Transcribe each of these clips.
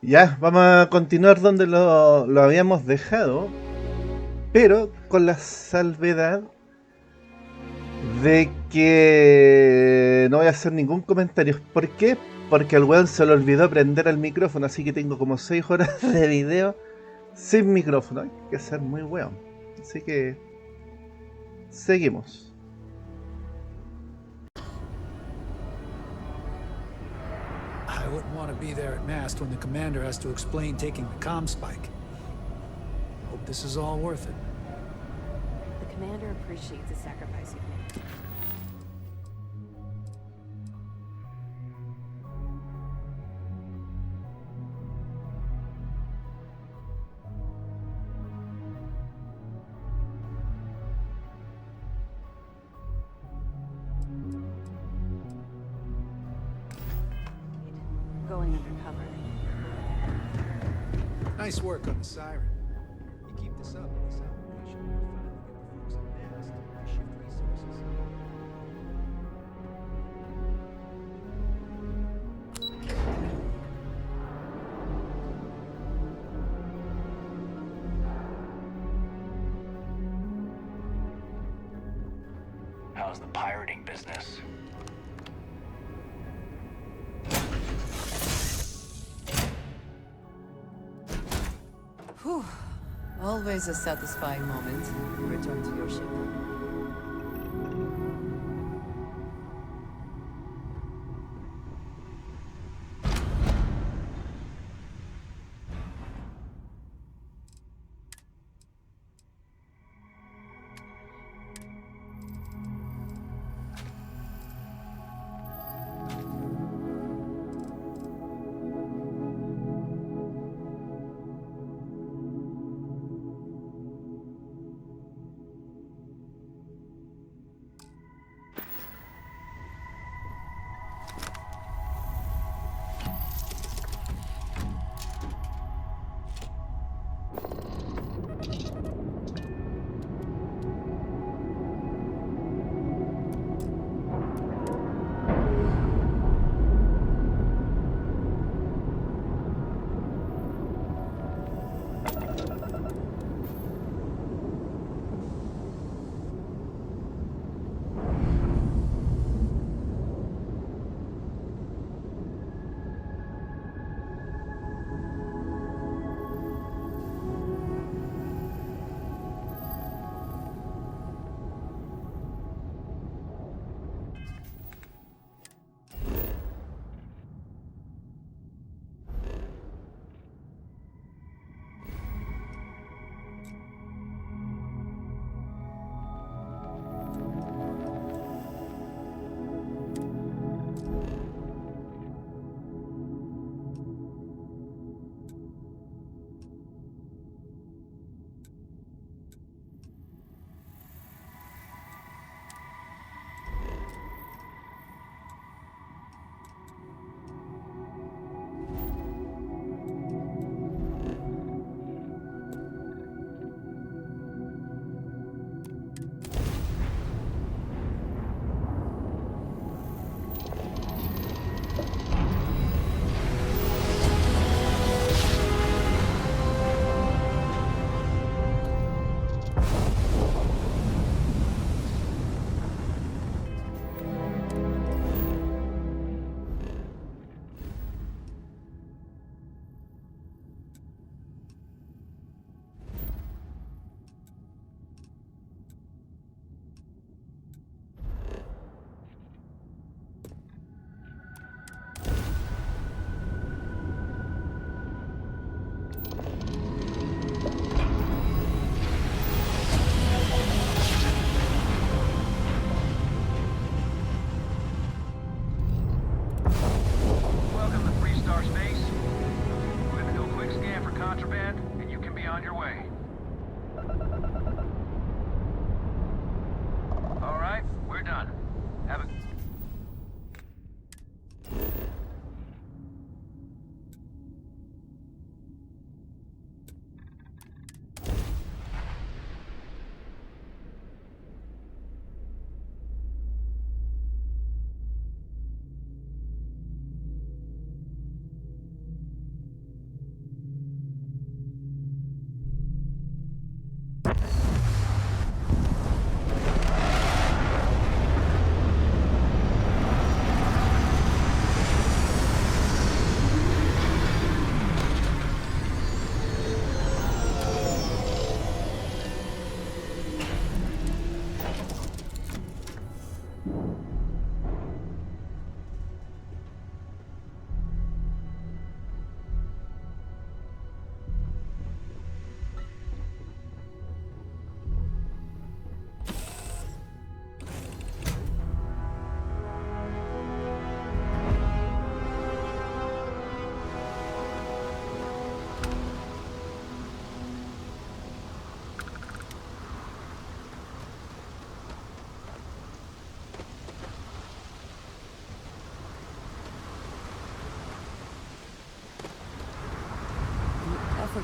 Ya, vamos a continuar donde lo habíamos dejado, pero con la salvedad de que no voy a hacer ningún comentario. ¿Por qué? Porque al weón se le olvidó prender el micrófono, así que tengo como 6 horas de video sin micrófono. Hay que ser muy weón. Así que seguimos. I wouldn't want to be there at mast when the commander has to explain taking the comm spike. Hope this is all worth it. The commander appreciates the sacrifice you've made. Going undercover. Nice work on the siren. You keep this up, this operation will finally get the folks at mast to shift resources. How's the pirating business? Whew. Always a satisfying moment. Return to your ship.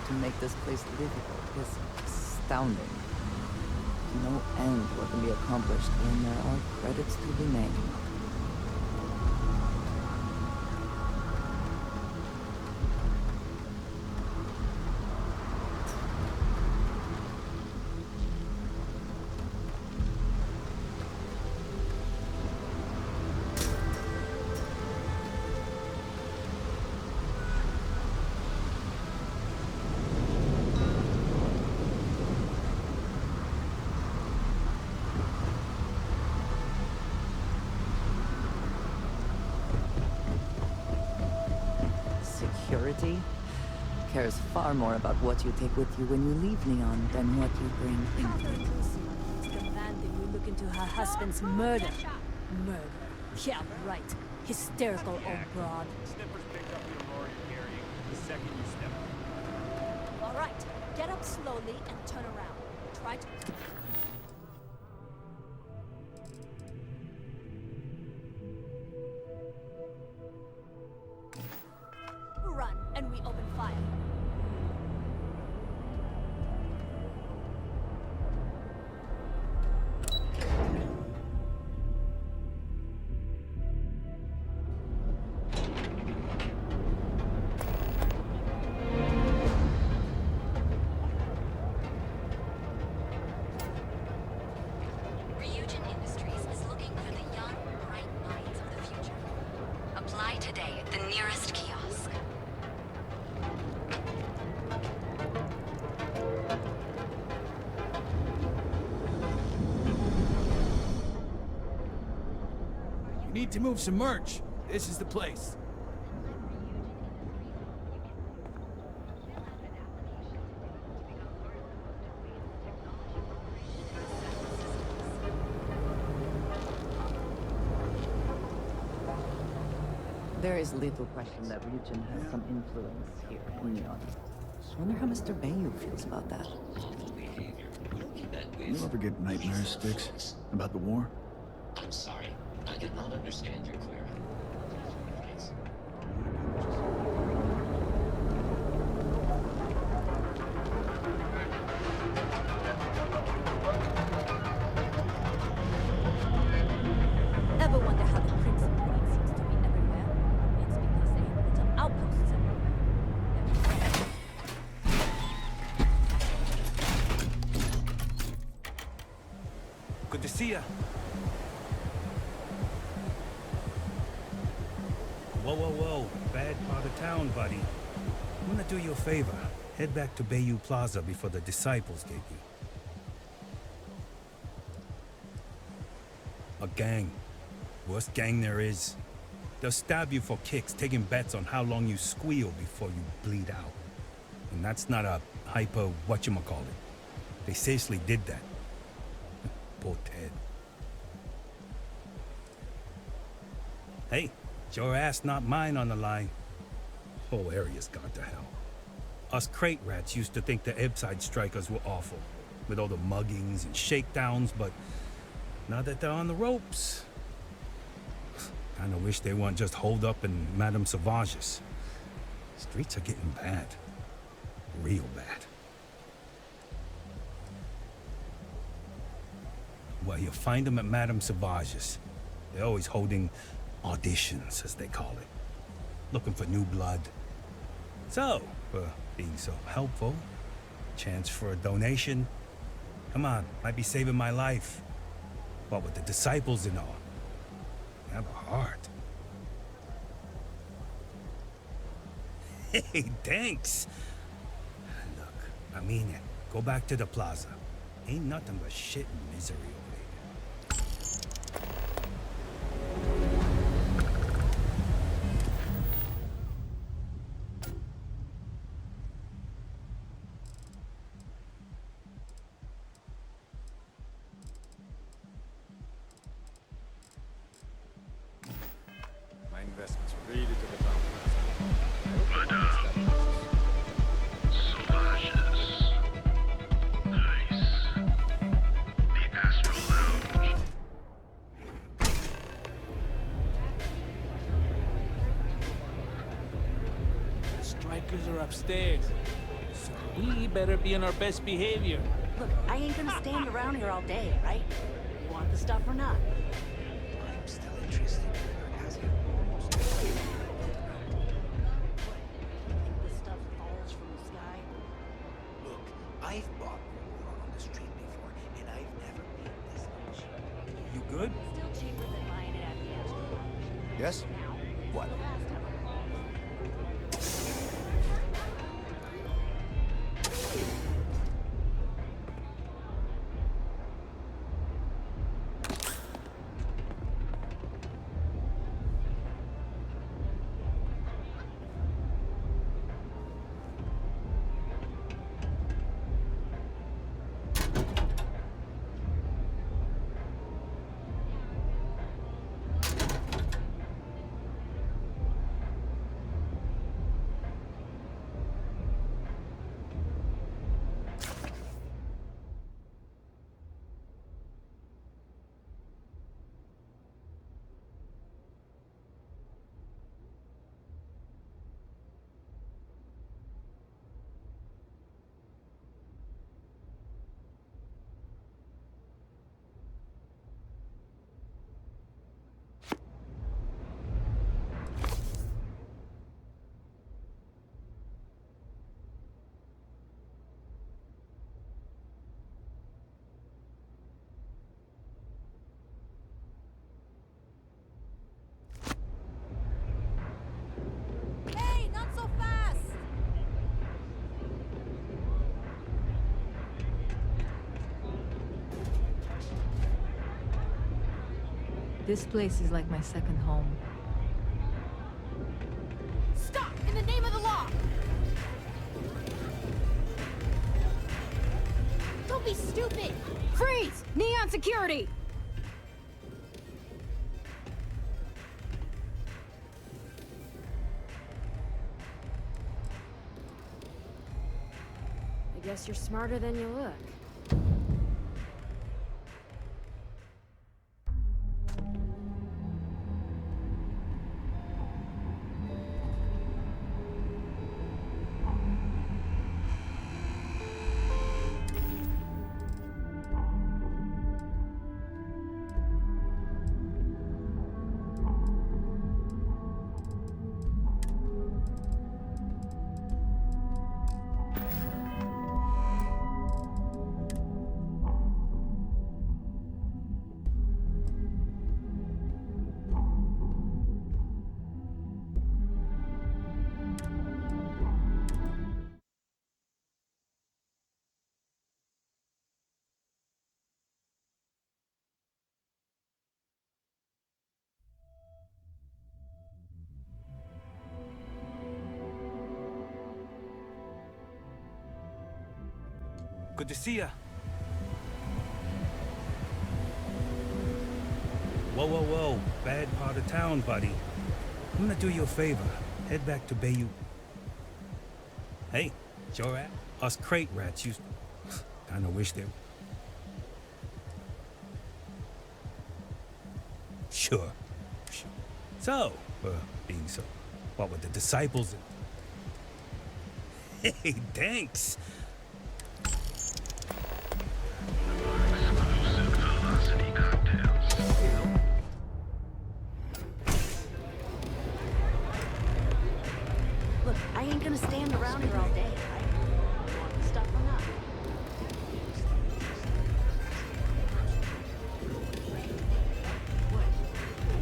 to make this place livable is astounding. No end what can be accomplished when there are credits to be made. Security cares far more about what you take with you when you leave Neón than what you bring into it. It's the man that you look into her husband's murder. Murder. Yeah, right. Hysterical old broad. Snippers picked up the Aurora you're carrying the second you step up. All right, get up slowly and turn around. Try to... Run, and we open fire. Ryujin Industries is looking for the young, bright minds of the future. Apply today at the nearest kiosk. You need to move some merch. This is the place. There is little question that Ryujin has some influence here in Neón. Just wonder how Mr. Bayou feels about that. You ever get nightmares, Sticks? About the war? I'm sorry. I did not understand your query. Please. Ever wonder how the Crimson Fleet seems to be everywhere? It's because they have little outposts everywhere. Good to see ya. Whoa, whoa, whoa. Bad part of town, buddy. I'm gonna do you a favor. Head back to Bayou Plaza before the disciples get you. A gang. Worst gang there is. They'll stab you for kicks, taking bets on how long you squeal before you bleed out. And that's not a hyper whatchamacallit. They seriously did that. Poor Ted. Hey, it's your ass, not mine on the line. Whole area's gone to hell. Us crate rats used to think the Ebbside strikers were awful, with all the muggings and shakedowns, but now that they're on the ropes, kinda wish they weren't just holed up in Madame Sauvage's. Streets are getting bad. Real bad. Well, you'll find them at Madame Sauvage's. They're always holding auditions, as they call it. Looking for new blood. So, for being so helpful, chance for a donation. Come on, might be saving my life. What with the disciples and all. You have a heart. Hey, thanks. Look, I mean it. Go back to the plaza. Ain't nothing but shit and misery over here. My investments really took a down. Sauvages. Nice. The Astral Lounge. The strikers are upstairs. So We better be on our best behavior. Look, I ain't gonna stand around here all day, right? You want the stuff or not? I'm still interested in asking. Think this stuff falls from the sky? Look, I've bought more on the street before, and I've never paid this much. You good? Still cheaper than buying it at the Astro. Yes? Now, What? the last time I Hey, not so fast! This place is like my second home. Stop! In the name of the law! Don't be stupid! Freeze! Neon security! I guess you're smarter than you look. Good to see ya. Whoa, whoa, whoa. Bad part of town, buddy. I'm gonna do you a favor. Head back to Bayou. Hey, it's your at? Us crate rats used... Kinda wish they... Sure. So, being so, what with the disciples and... Hey, thanks. Exclusive velocity cocktails. Look, I ain't gonna stand around here all day, right? You want the stuff or not? What?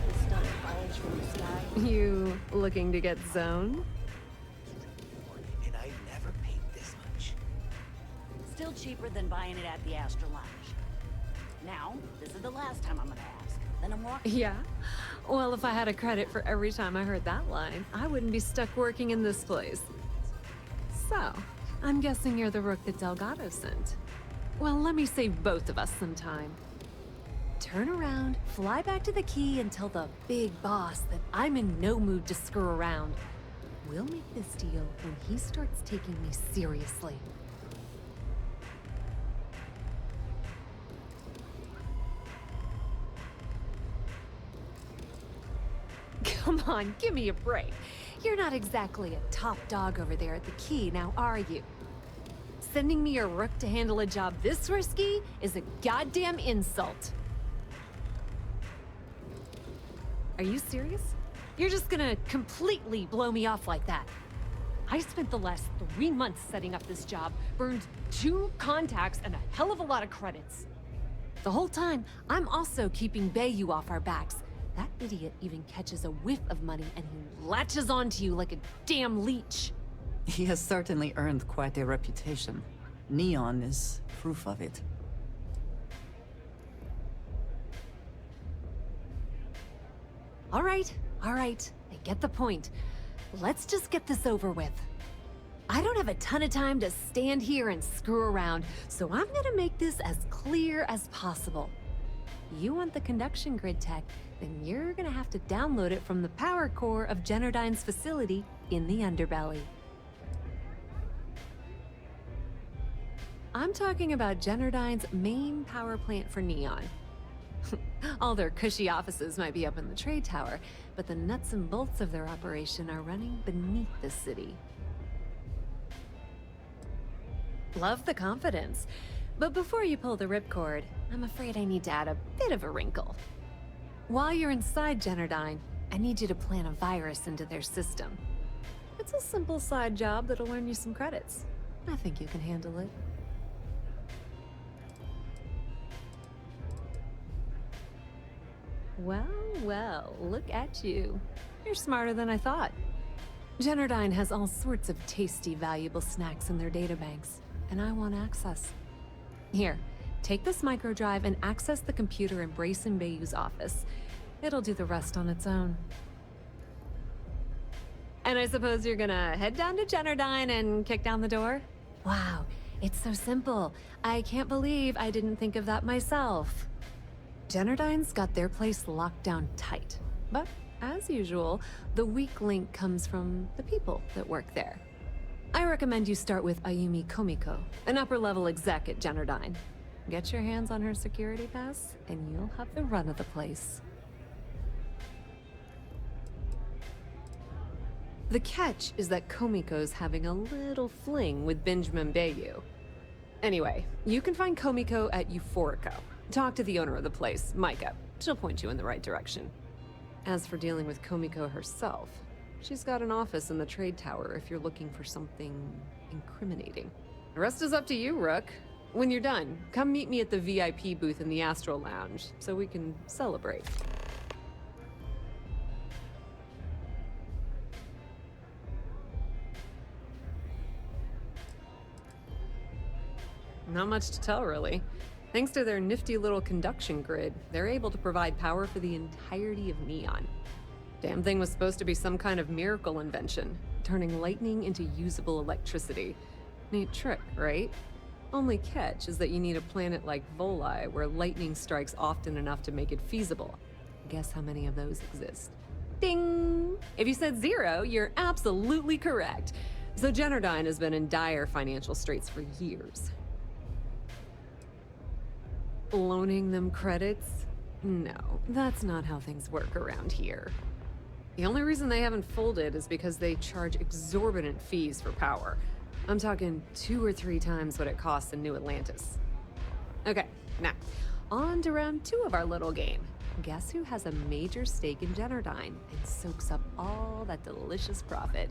This stuff falls from the sky? You looking to get zoned? And I've never paid this much. Still cheaper than buying it at the Astro Lounge. Now, this is the last time I'm gonna ask. Then I'm walking. Yeah? Well, if I had a credit for every time I heard that line, I wouldn't be stuck working in this place. So, I'm guessing you're the rook that Delgado sent. Well, let me save both of us some time. Turn around, fly back to the key, and tell the big boss that I'm in no mood to screw around. We'll make this deal when he starts taking me seriously. Come on, give me a break. You're not exactly a top dog over there at the key, now are you? sending me your rook to handle a job this risky is a goddamn insult. Are you serious? You're just gonna completely blow me off like that? I spent the last 3 months setting up this job, burned 2 contacts and a hell of a lot of credits. The whole time, I'm also keeping Bayou off our backs. That idiot even catches a whiff of money and he latches onto you like a damn leech. He has certainly earned quite a reputation. Neón is proof of it. All right. I get the point. Let's just get this over with. I don't have a ton of time to stand here and screw around, so I'm gonna make this as clear as possible. You want the conduction grid tech, then you're gonna have to download it from the power core of Generdyne's facility in the underbelly. I'm talking about Generdyne's main power plant for Neón. All their cushy offices might be up in the trade tower, but the nuts and bolts of their operation are running beneath the city. Love the confidence, but before you pull the ripcord, I'm afraid I need to add a bit of a wrinkle. While you're inside Generdyne, I need you to plant a virus into their system. It's a simple side job that'll earn you some credits. I think you can handle it. Well, look at you. You're smarter than I thought. Generdyne has all sorts of tasty, valuable snacks in their databanks, and I want access. Here, take this microdrive and access the computer in Brace and Bayou's office. It'll do the rest on its own. And I suppose you're gonna head down to Generdyne and kick down the door? Wow, it's so simple. I can't believe I didn't think of that myself. Generdyne's got their place locked down tight. But, as usual, the weak link comes from the people that work there. I recommend you start with Ayumi Komiko, an upper-level exec at Generdyne. Get your hands on her security pass, and you'll have the run of the place. The catch is that Komiko's having a little fling with Benjamin Bayou. Anyway, you can find Komiko at Euphorico. Talk to the owner of the place, Micah. She'll point you in the right direction. As for dealing with Komiko herself, she's got an office in the trade tower if you're looking for something incriminating. The rest is up to you, Rook. When you're done, come meet me at the VIP booth in the Astral Lounge so we can celebrate. Not much to tell, really. Thanks to their nifty little conduction grid, they're able to provide power for the entirety of Neón. Damn thing was supposed to be some kind of miracle invention, turning lightning into usable electricity. Neat trick, right? Only catch is that you need a planet like Voli, where lightning strikes often enough to make it feasible. Guess how many of those exist? Ding! If you said 0, you're absolutely correct. So Generdyne has been in dire financial straits for years. Loaning them credits? No, that's not how things work around here. The only reason they haven't folded is because they charge exorbitant fees for power. I'm talking 2 or 3 times what it costs in New Atlantis. Okay, now, on to round 2 of our little game. Guess who has a major stake in Generdyne and soaks up all that delicious profit?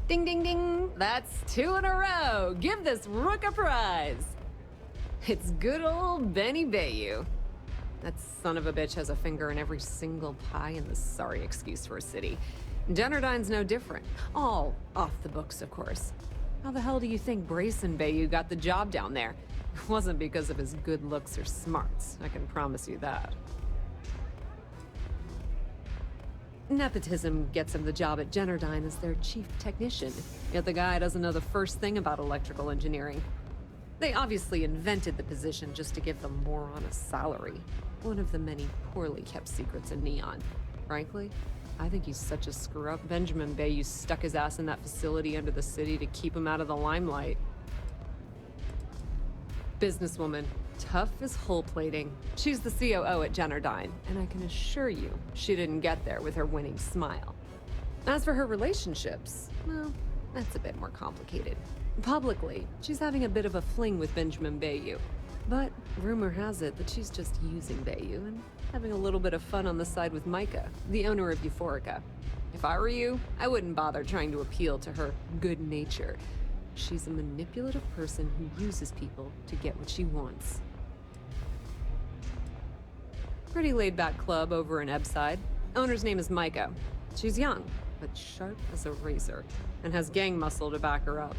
Ding, ding, ding! That's 2 in a row! Give this rook a prize! It's good old Benny Bayou. That son of a bitch has a finger in every single pie in the sorry excuse for a city. Generdyne's no different. All off the books, of course. How the hell do you think Brayson Bayou got the job down there? It wasn't because of his good looks or smarts, I can promise you that. Nepotism gets him the job at Generdyne as their chief technician, yet the guy doesn't know the first thing about electrical engineering. They obviously invented the position just to give the moron a salary. One of the many poorly kept secrets in Neón. Frankly, I think he's such a screw-up. Benjamin Bayou stuck his ass in that facility under the city to keep him out of the limelight. Businesswoman. Tough as hull plating. She's the COO at Generdyne, and I can assure you she didn't get there with her winning smile. As for her relationships, well, That's a bit more complicated. Publicly, she's having a bit of a fling with Benjamin Bayou. But rumor has it that she's just using Bayou and having a little bit of fun on the side with Micah, the owner of Euphorica. If I were you, I wouldn't bother trying to appeal to her good nature. She's a manipulative person who uses people to get what she wants. Pretty laid-back club over in Ebbside. Owner's name is Micah. She's young, but sharp as a razor, and has gang muscle to back her up.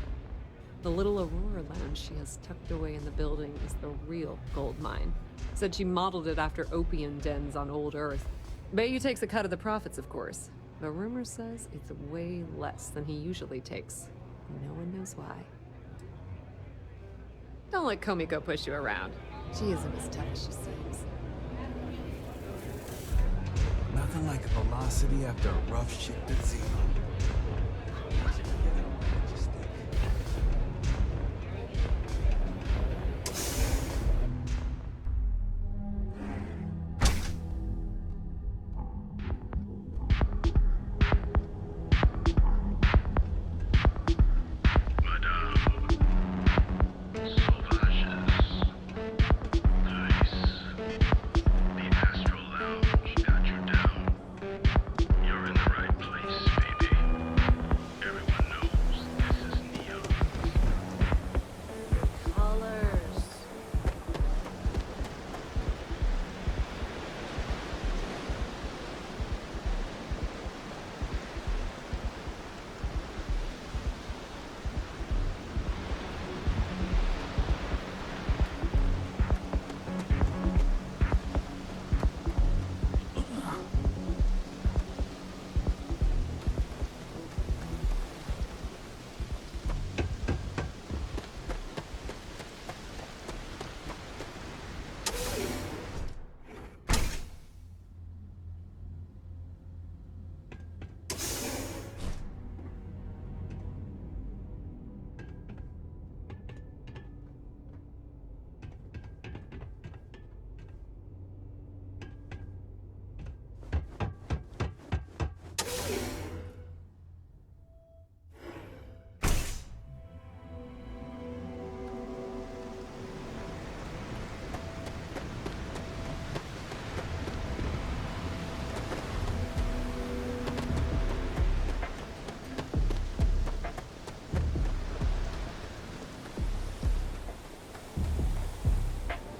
The little Aurora lounge she has tucked away in the building is the real gold mine. Said she modeled it after opium dens on old Earth. Bayou takes a cut of the profits, of course, but rumor says it's way less than he usually takes. No one knows why. Don't let Komiko push you around. She isn't as tough as she seems. Nothing like velocity after a rough shift at zero.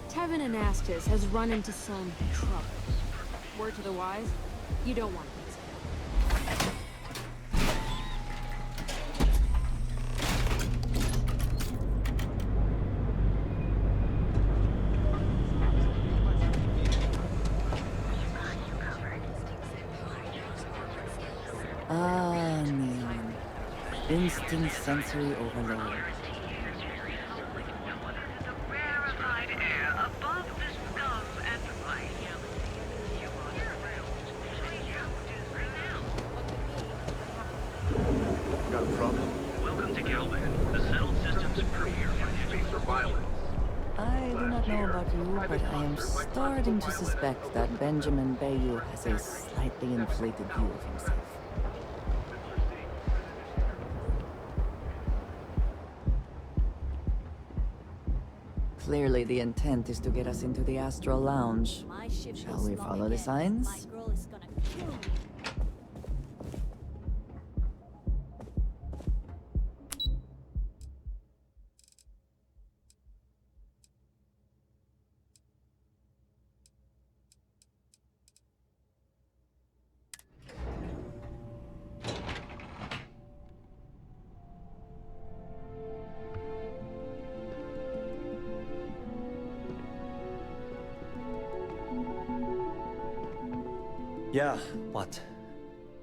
Tevin and Estas has run into some trouble. Word to the wise, you don't want this. Ah, Neón. Instant sensory overload. But I am starting to suspect that Benjamin Bayou has a slightly inflated view of himself. Clearly the intent is to get us into the Astral Lounge. Shall we follow the signs? Yeah, what?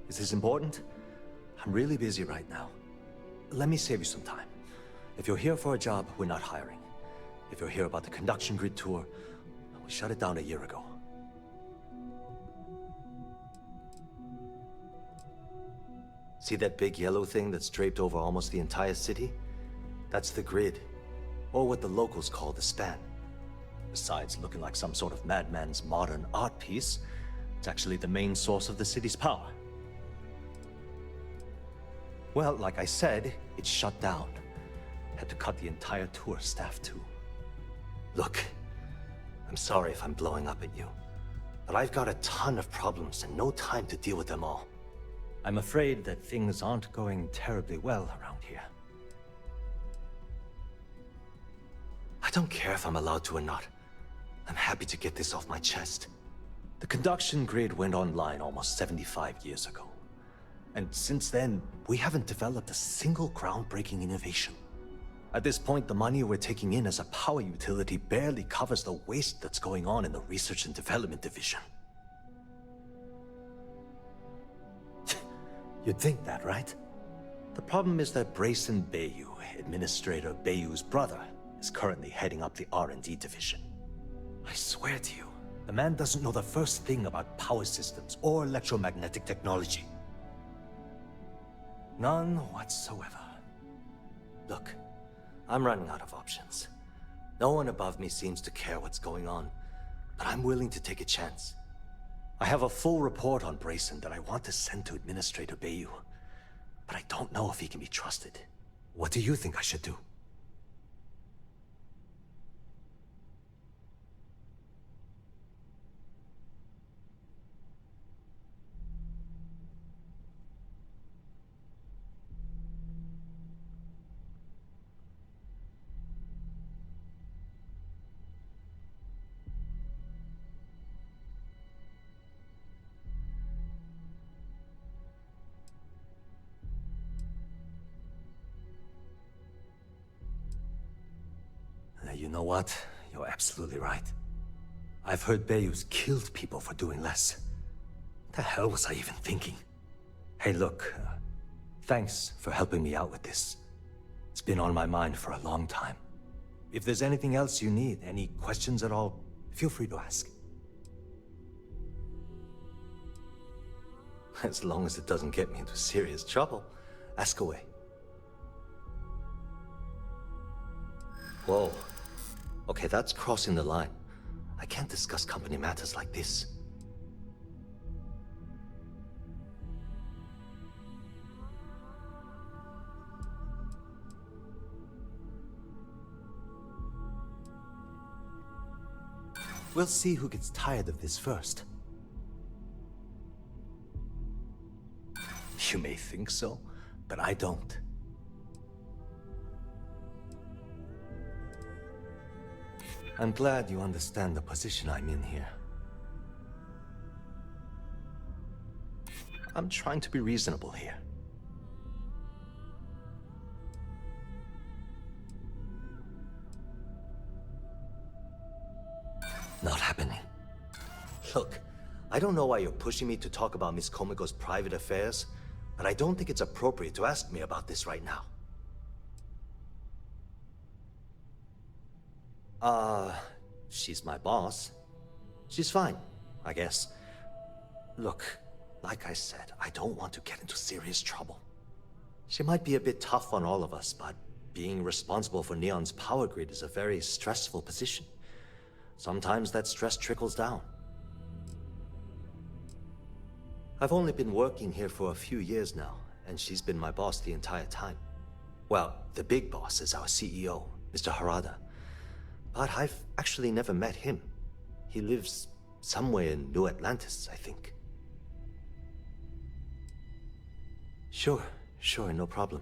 Is this important? I'm really busy right now. Let me save you some time. If you're here for a job, we're not hiring. If you're here about the conduction grid tour, we shut it down a year ago. See that big yellow thing that's draped over almost the entire city? That's the grid, or what the locals call the span. Besides looking like some sort of madman's modern art piece, it's actually the main source of the city's power. Well, like I said, it's shut down. Had to cut the entire tour staff too. Look, I'm sorry if I'm blowing up at you, but I've got a ton of problems and no time to deal with them all. I'm afraid that things aren't going terribly well around here. I don't care if I'm allowed to or not. I'm happy to get this off my chest. The conduction grid went online almost 75 years ago. And since then, we haven't developed a single groundbreaking innovation. At this point, the money we're taking in as a power utility barely covers the waste that's going on in the research and development division. You'd think that, right? The problem is that Brayson Bayou, Administrator Bayou's brother, is currently heading up the R&D division. I swear to you, the man doesn't know the first thing about power systems or electromagnetic technology. None whatsoever. Look, I'm running out of options. No one above me seems to care what's going on, but I'm willing to take a chance. I have a full report on Brayson that I want to send to Administrator Bayou, but I don't know if he can be trusted. What do you think I should do? You know what? You're absolutely right. I've heard Bayou's killed people for doing less. What the hell was I even thinking? Hey, look, thanks for helping me out with this. It's been on my mind for a long time. If there's anything else you need, any questions at all, feel free to ask. As long as it doesn't get me into serious trouble, ask away. Whoa. Okay, that's crossing the line. I can't discuss company matters like this. We'll see who gets tired of this first. You may think so, but I don't. I'm glad you understand the position I'm in here. I'm trying to be reasonable here. Not happening. Look, I don't know why you're pushing me to talk about Miss Komiko's private affairs, but I don't think it's appropriate to ask me about this right now. She's my boss. She's fine, I guess. Look, like I said, I don't want to get into serious trouble. She might be a bit tough on all of us, but being responsible for Neon's power grid is a very stressful position. Sometimes that stress trickles down. I've only been working here for a few years now, and she's been my boss the entire time. Well, the big boss is our CEO, Mr. Harada. But I've actually never met him. He lives somewhere in New Atlantis, I think. Sure, no problem.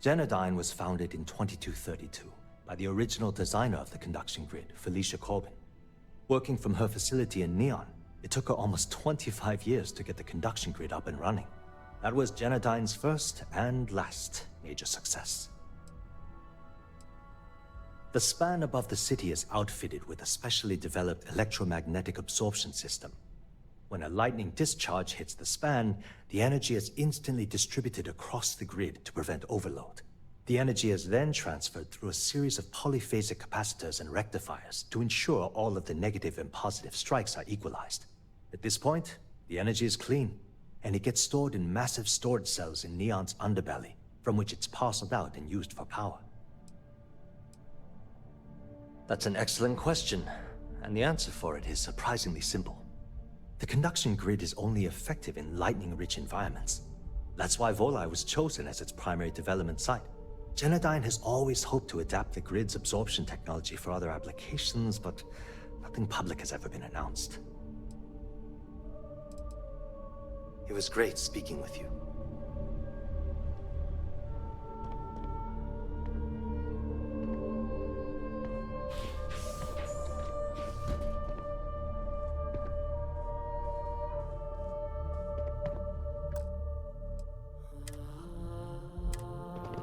Genodyne was founded in 2232 by the original designer of the conduction grid, Felicia Corbin. Working from her facility in Neón, it took her almost 25 years to get the conduction grid up and running. That was Genodyne's first and last major success. The span above the city is outfitted with a specially developed electromagnetic absorption system. When a lightning discharge hits the span, the energy is instantly distributed across the grid to prevent overload. The energy is then transferred through a series of polyphasic capacitors and rectifiers to ensure all of the negative and positive strikes are equalized. At this point, the energy is clean, and it gets stored in massive storage cells in Neon's underbelly, from which it's parceled out and used for power. That's an excellent question, and the answer for it is surprisingly simple. The conduction grid is only effective in lightning-rich environments. That's why Volai was chosen as its primary development site. Genodyne has always hoped to adapt the grid's absorption technology for other applications, but nothing public has ever been announced. It was great speaking with you.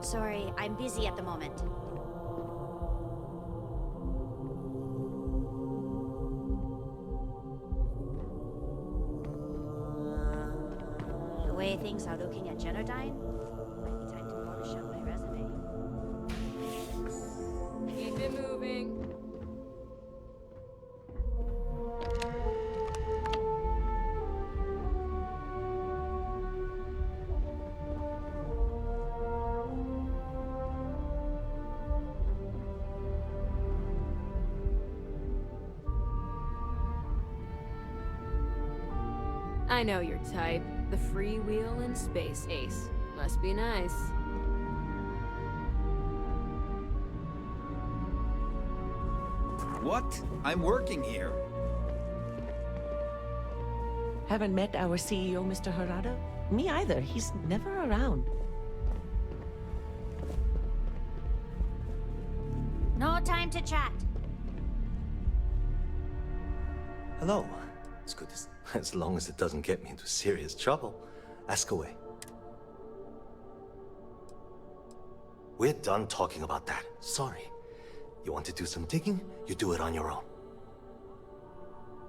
Sorry, I'm busy at the moment. The way things are looking at Genodyne, might be time to polish up my resume. Keep it moving. I know your type. The freewheel in space ace. Must be nice. What? I'm working here. Haven't met our CEO, Mr. Harada? Me either. He's never around. No time to chat. Hello. It's good as long as it doesn't get me into serious trouble. Ask away. We're done talking about that. Sorry. You want to do some digging? You do it on your own.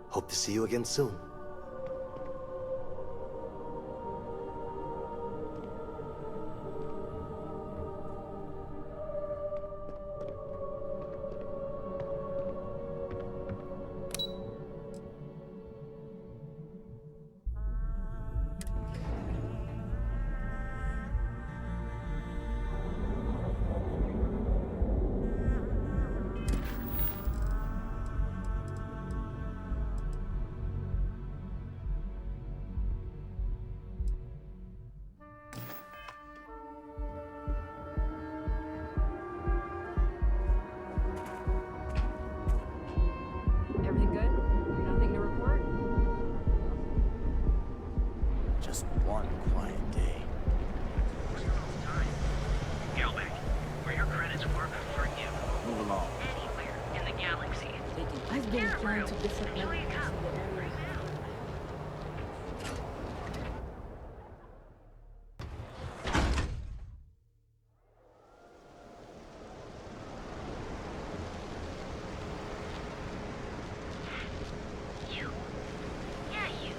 Hope to see you again soon. Everything good? Nothing to report? Just one quiet day. Gelbeck, where your credits work for you. Move along. Anywhere in the galaxy. I've been applying to different levels in the area. You? Yeah, you.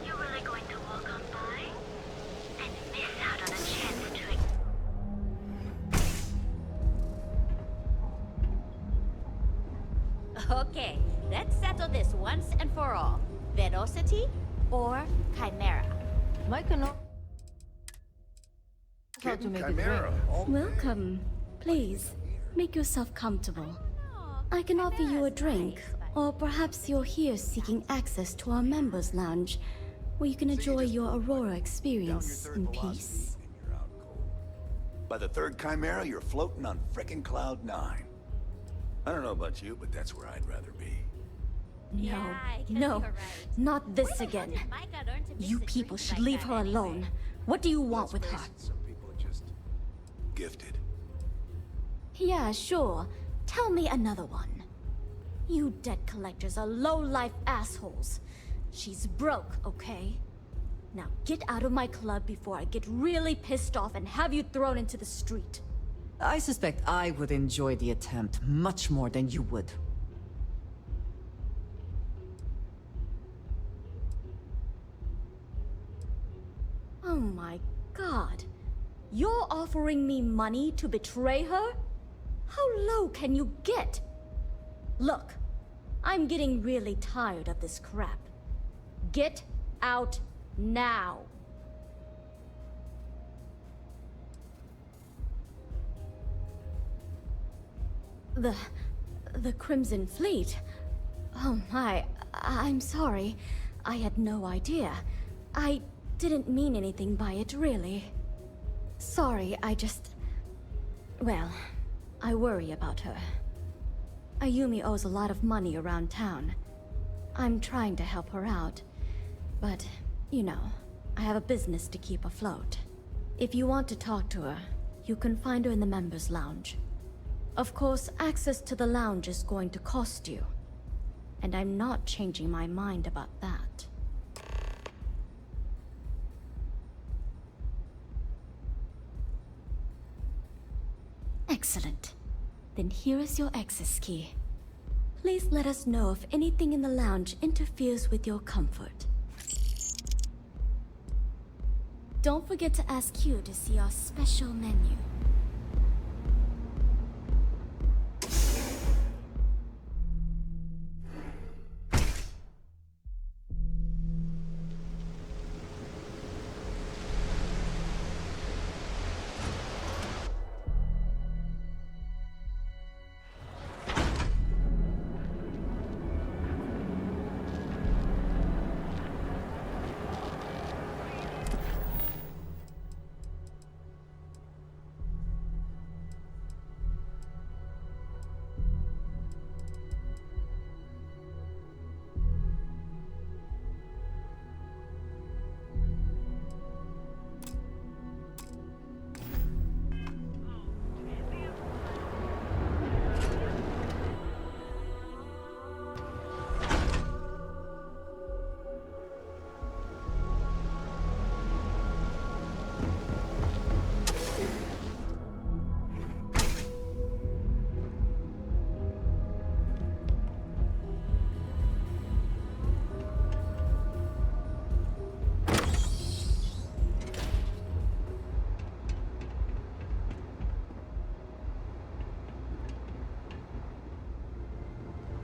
You're really going to walk on by? And miss out on a chance to... Okay, let's settle this once and for all. Velocity or Chimera? Mike and Kitten Chimera. Welcome. Please, make yourself comfortable. I can offer you a drink, or perhaps you're here seeking access to our members' lounge, where you can enjoy your Aurora experience in peace. By the third Chimera, you're floating on frickin' Cloud 9. I don't know about you, but that's where I'd rather be. No, not this again. You people should leave her alone. What do you want with her? Some people are just gifted. Yeah, sure. Tell me another one. You debt collectors are low-life assholes. She's broke, okay? Now get out of my club before I get really pissed off and have you thrown into the street. I suspect I would enjoy the attempt much more than you would. Oh my god. You're offering me money to betray her? How low can you get? Look, I'm getting really tired of this crap. Get out now. The Crimson Fleet? Oh my, I'm sorry. I had no idea. I didn't mean anything by it, really. Sorry, well, I worry about her. Ayumi owes a lot of money around town. I'm trying to help her out, but, you know, I have a business to keep afloat. If you want to talk to her, you can find her in the members' lounge. Of course, access to the lounge is going to cost you, and I'm not changing my mind about that. Excellent. Then here is your access key. Please let us know if anything in the lounge interferes with your comfort. Don't forget to ask Q to see our special menu.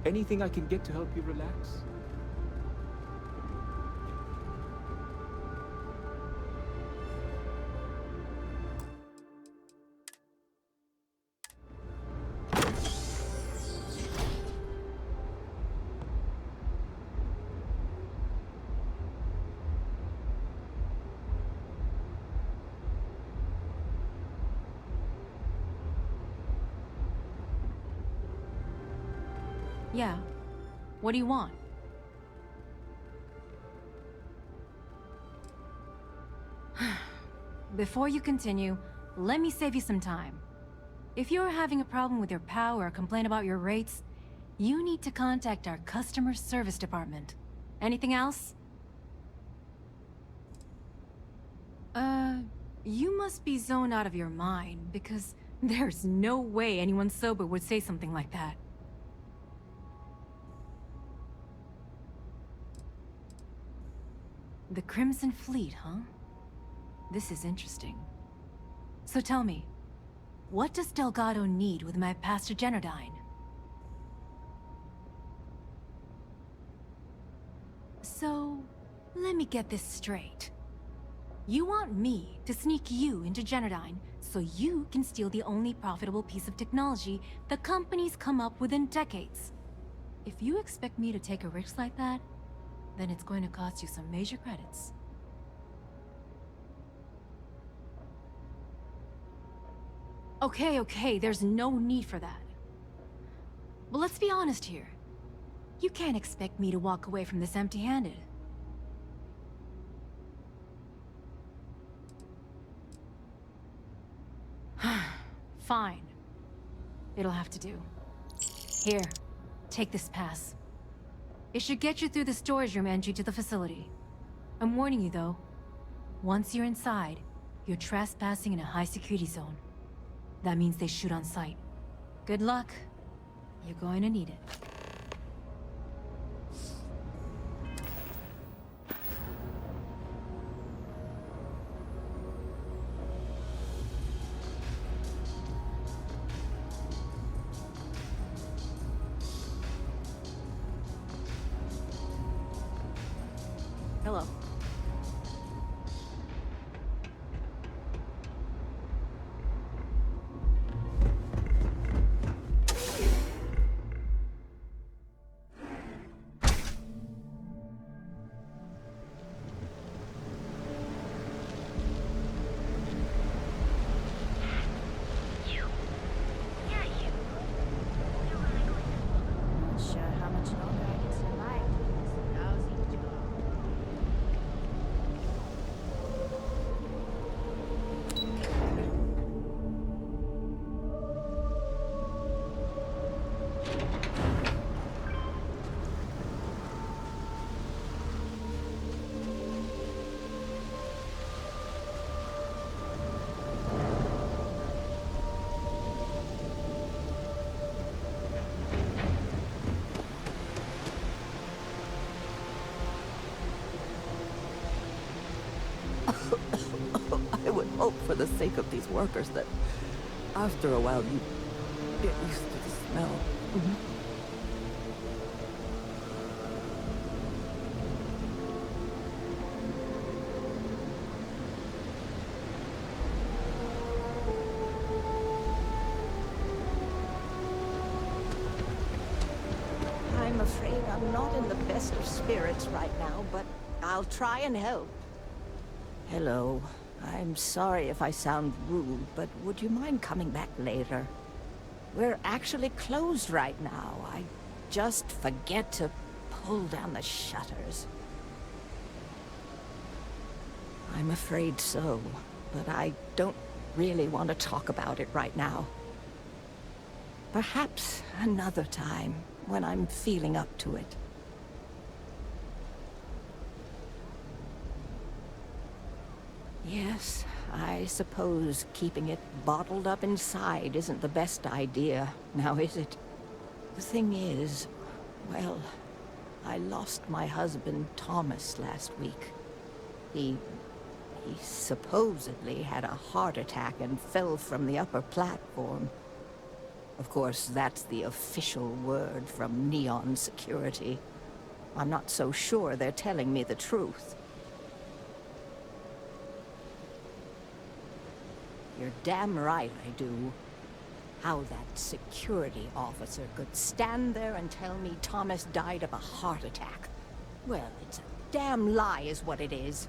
Anything I can get to help you relax? Yeah. What do you want? Before you continue, let me save you some time. If you're having a problem with your power or complain about your rates, you need to contact our customer service department. Anything else? You must be zoned out of your mind, because there's no way anyone sober would say something like that. The Crimson Fleet, huh? This is interesting. So tell me, what does Delgado need with my Pastor Genodyne? So, let me get this straight. You want me to sneak you into Genodyne so you can steal the only profitable piece of technology the company's come up with in decades. If you expect me to take a risk like that, then it's going to cost you some major credits. Okay, there's no need for that. But let's be honest here. You can't expect me to walk away from this empty-handed. Fine. It'll have to do. Here, take this pass. It should get you through the storage room entry to the facility. I'm warning you though. Once you're inside, you're trespassing in a high-security zone. That means they shoot on sight. Good luck. You're going to need it. Hello. I would hope for the sake of these workers that after a while you get used to the smell. I'm afraid I'm not in the best of spirits right now, but I'll try and help. Hello. I'm sorry if I sound rude, but would you mind coming back later? We're actually closed right now. I just forget to pull down the shutters. I'm afraid so, but I don't really want to talk about it right now. Perhaps another time, when I'm feeling up to it. Yes, I suppose keeping it bottled up inside isn't the best idea, now is it? The thing is, well, I lost my husband Thomas last week. He supposedly had a heart attack and fell from the upper platform. Of course, that's the official word from Neón security. I'm not so sure they're telling me the truth. You're damn right I do. How that security officer could stand there and tell me Thomas died of a heart attack. Well, it's a damn lie is what it is.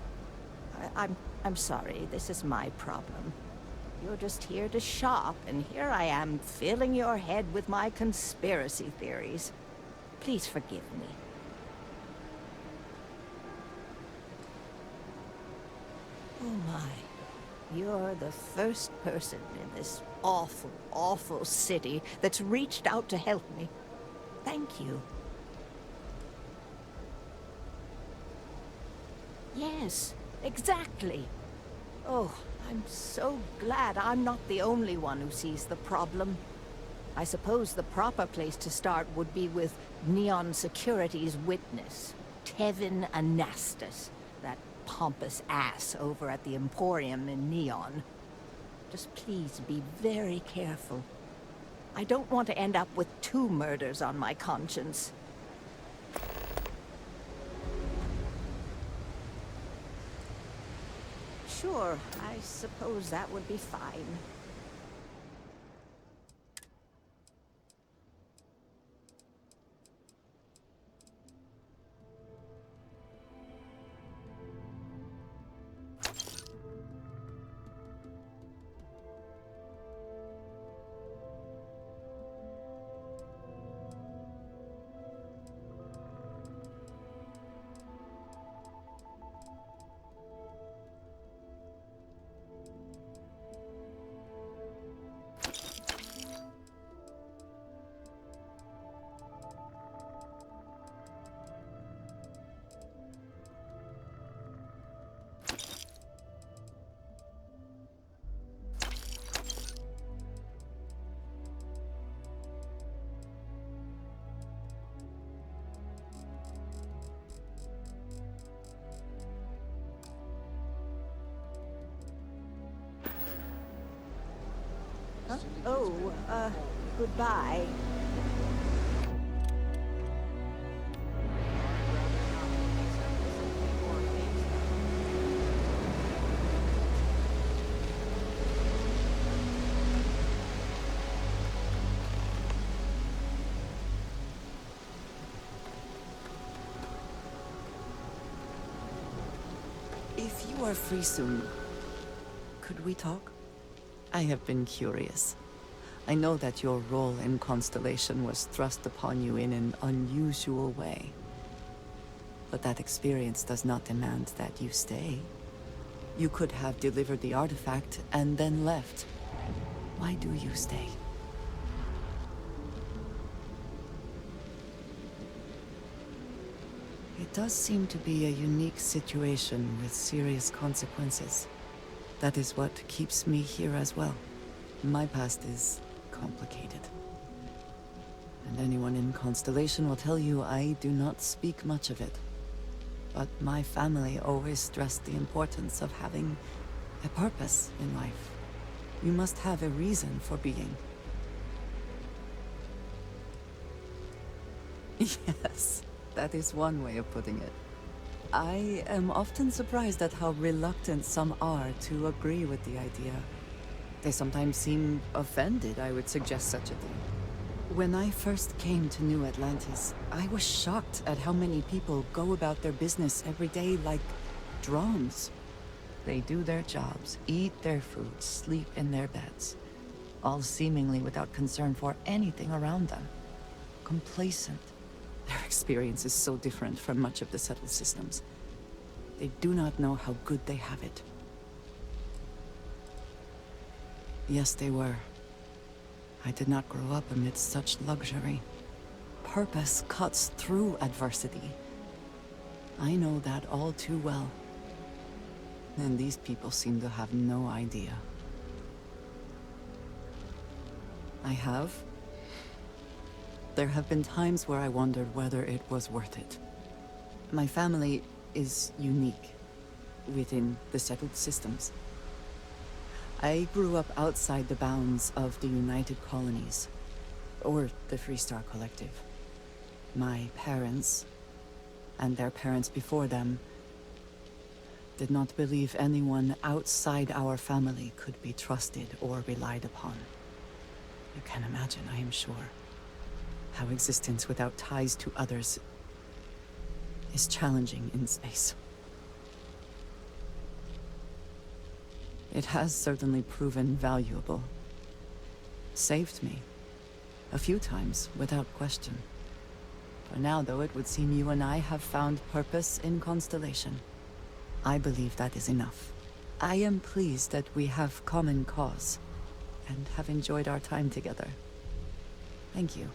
I'm sorry, this is my problem. You're just here to shop, and here I am filling your head with my conspiracy theories. Please forgive me. Oh my. You're the first person in this awful, awful city that's reached out to help me. Thank you. Yes, exactly. Oh, I'm so glad I'm not the only one who sees the problem. I suppose the proper place to start would be with Neón Security's witness, Tevin Anastas, that pompous ass over at the Emporium in Neón. Just please be very careful. I don't want to end up with 2 murders on my conscience. Sure, I suppose that would be fine. Huh? Oh, goodbye. If you are free soon, could we talk? I have been curious. I know that your role in Constellation was thrust upon you in an unusual way. But that experience does not demand that you stay. You could have delivered the artifact and then left. Why do you stay? It does seem to be a unique situation with serious consequences. That is what keeps me here as well. My past is complicated. And anyone in Constellation will tell you I do not speak much of it. but my family always stressed the importance of having a purpose in life. You must have a reason for being. Yes, that is one way of putting it. I am often surprised at how reluctant some are to agree with the idea. They sometimes seem offended I would suggest such a thing. When I first came to New Atlantis, I was shocked at how many people go about their business every day like drones. They do their jobs, eat their food, sleep in their beds, all seemingly without concern for anything around them. Complacent. Their experience is so different from much of the settled systems. They do not know how good they have it. Yes, they were. I did not grow up amidst such luxury. Purpose cuts through adversity. I know that all too well. And these people seem to have no idea. I have. There have been times where I wondered whether it was worth it. My family is unique within the settled systems. I grew up outside the bounds of the United Colonies, or the Freestar Collective. My parents, and their parents before them, did not believe anyone outside our family could be trusted or relied upon. You can imagine, I am sure, how existence without ties to others is challenging in space. It has certainly proven valuable. Saved me. A few times, without question. For now, though, it would seem you and I have found purpose in Constellation. I believe that is enough. I am pleased that we have common cause, and have enjoyed our time together. Thank you.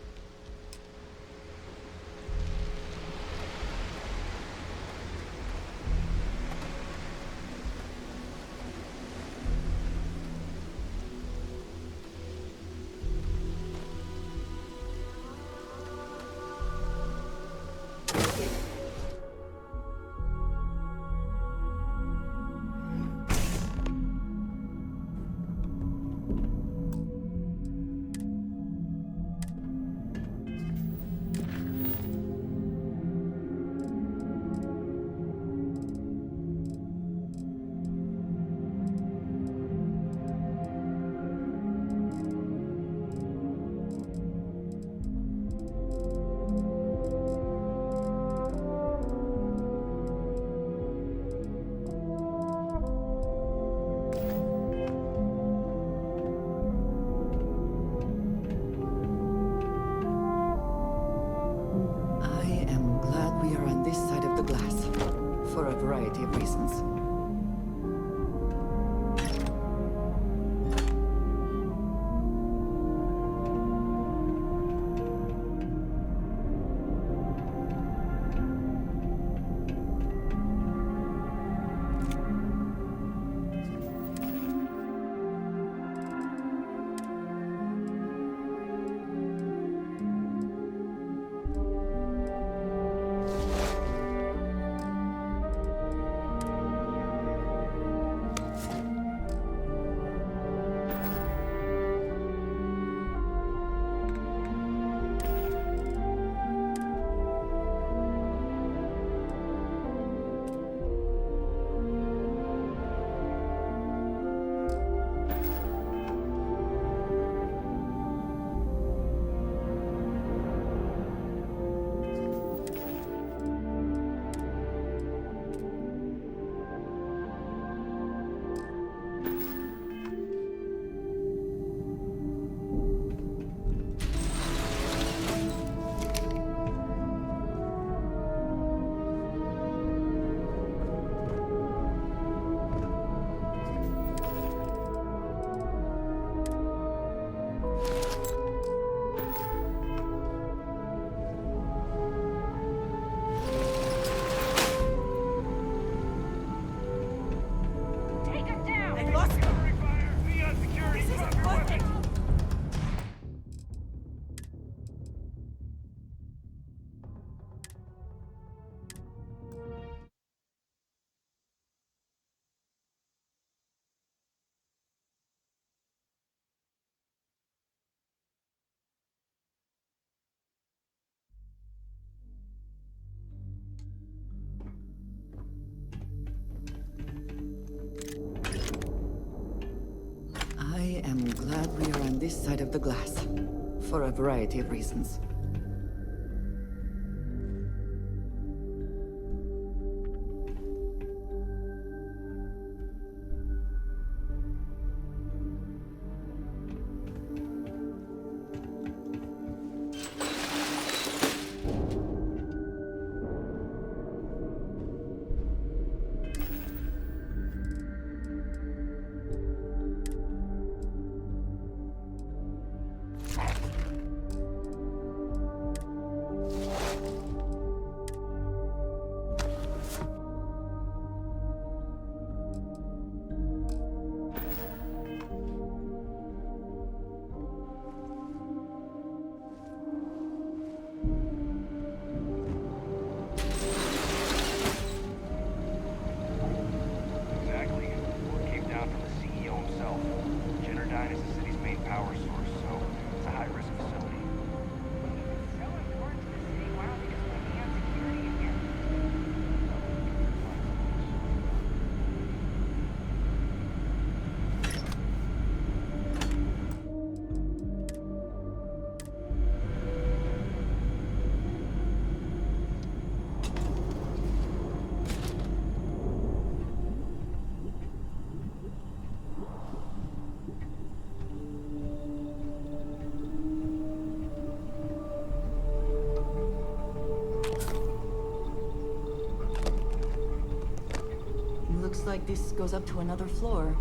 this side of the glass, for a variety of reasons. Looks like this goes up to another floor.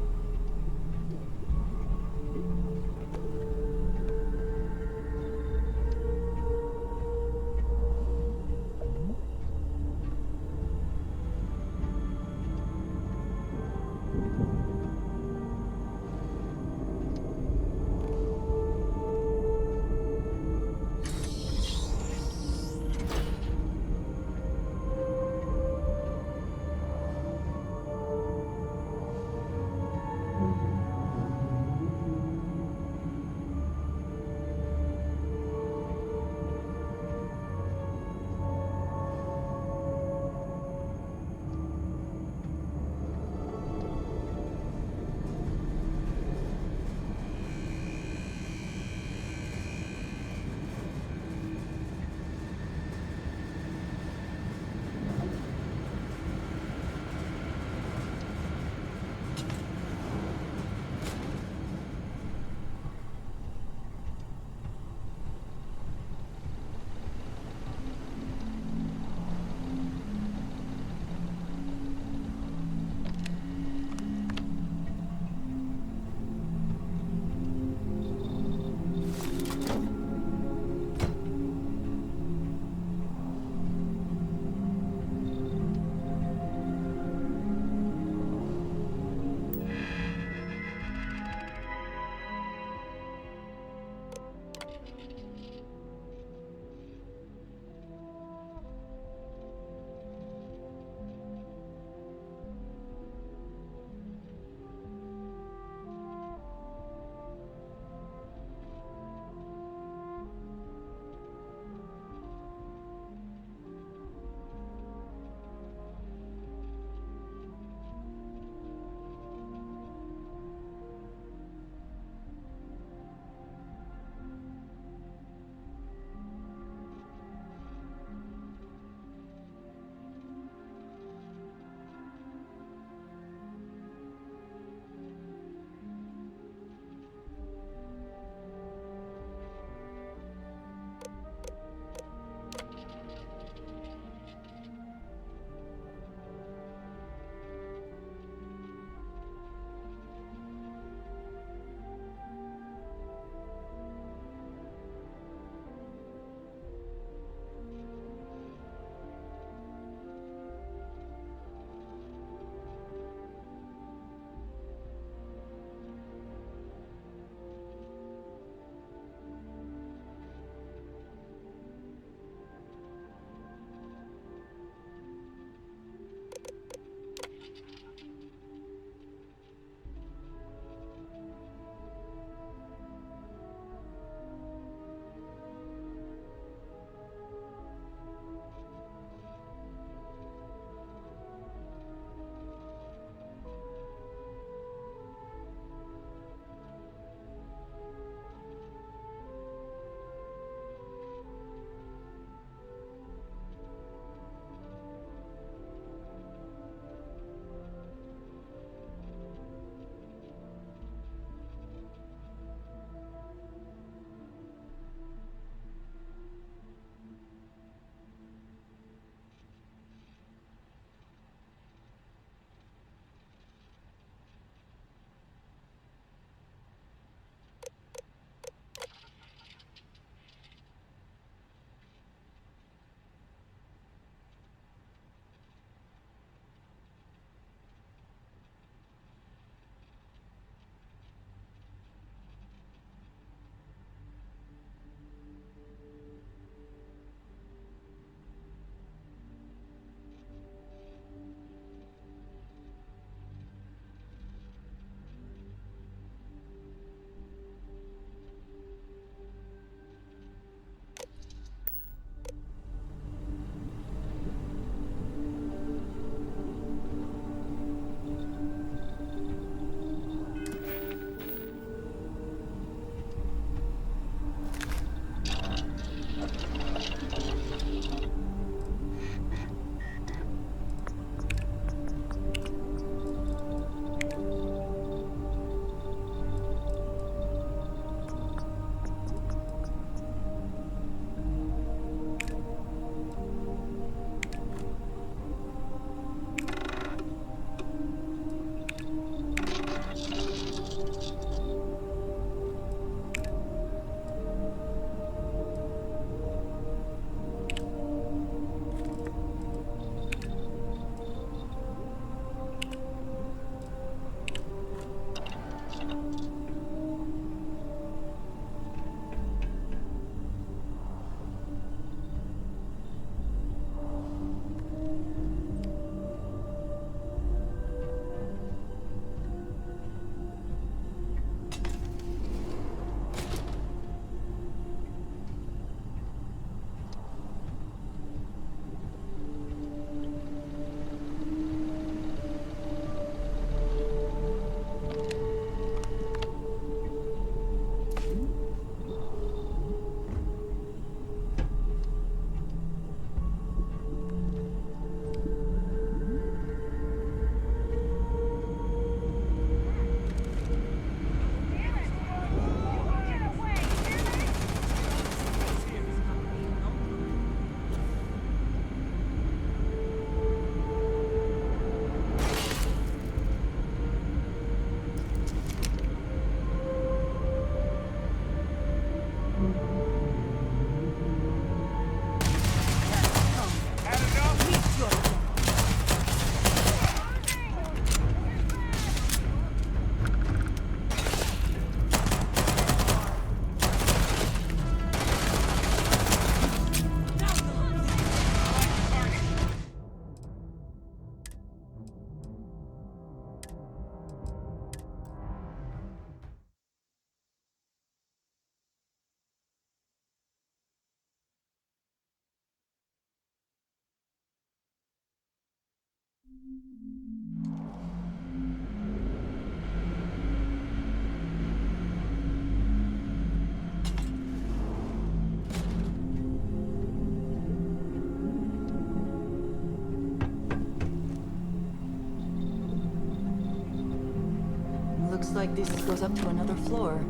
Looks like this goes up to another floor.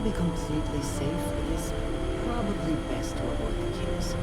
Be completely safe, it is probably best to avoid the queues.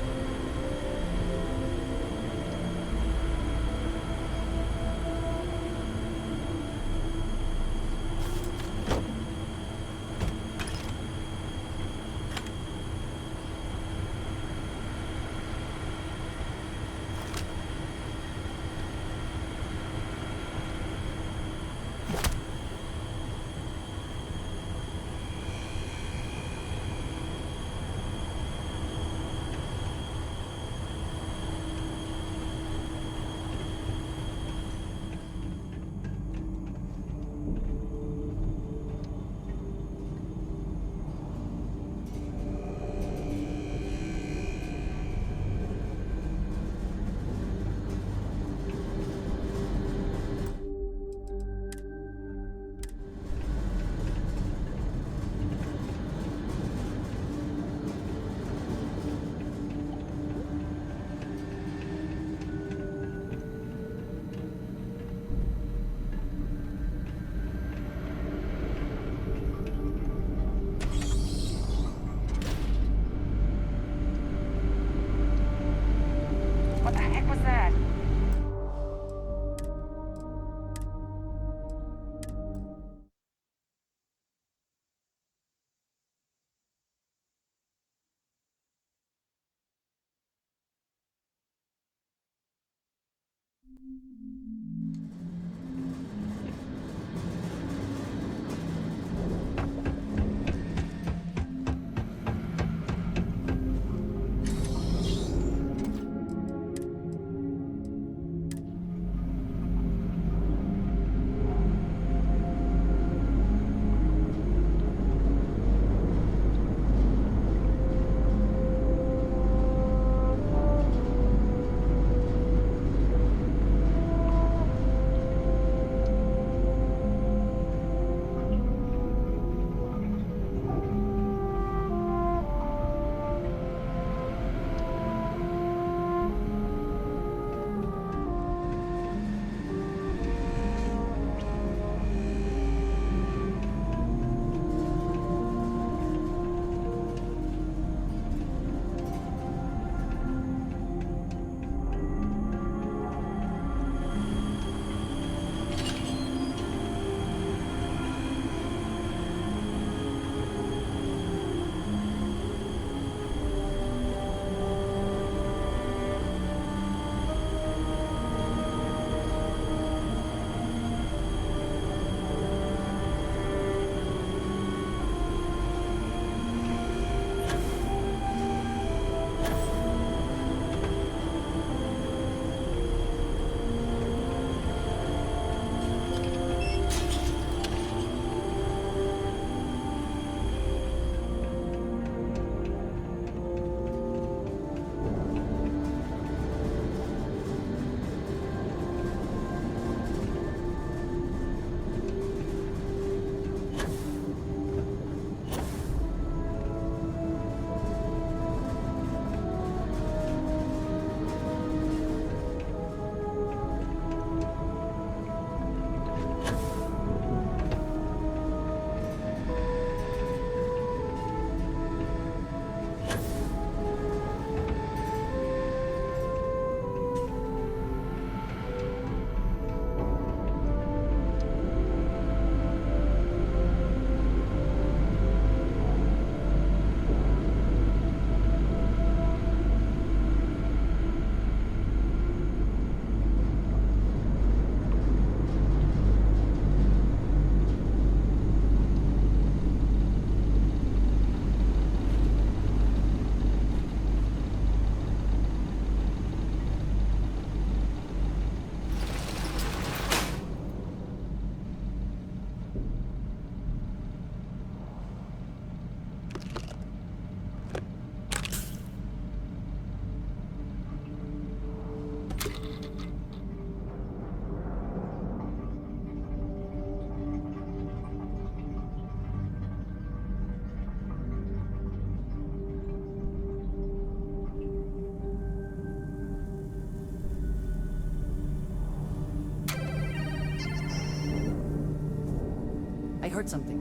heard something.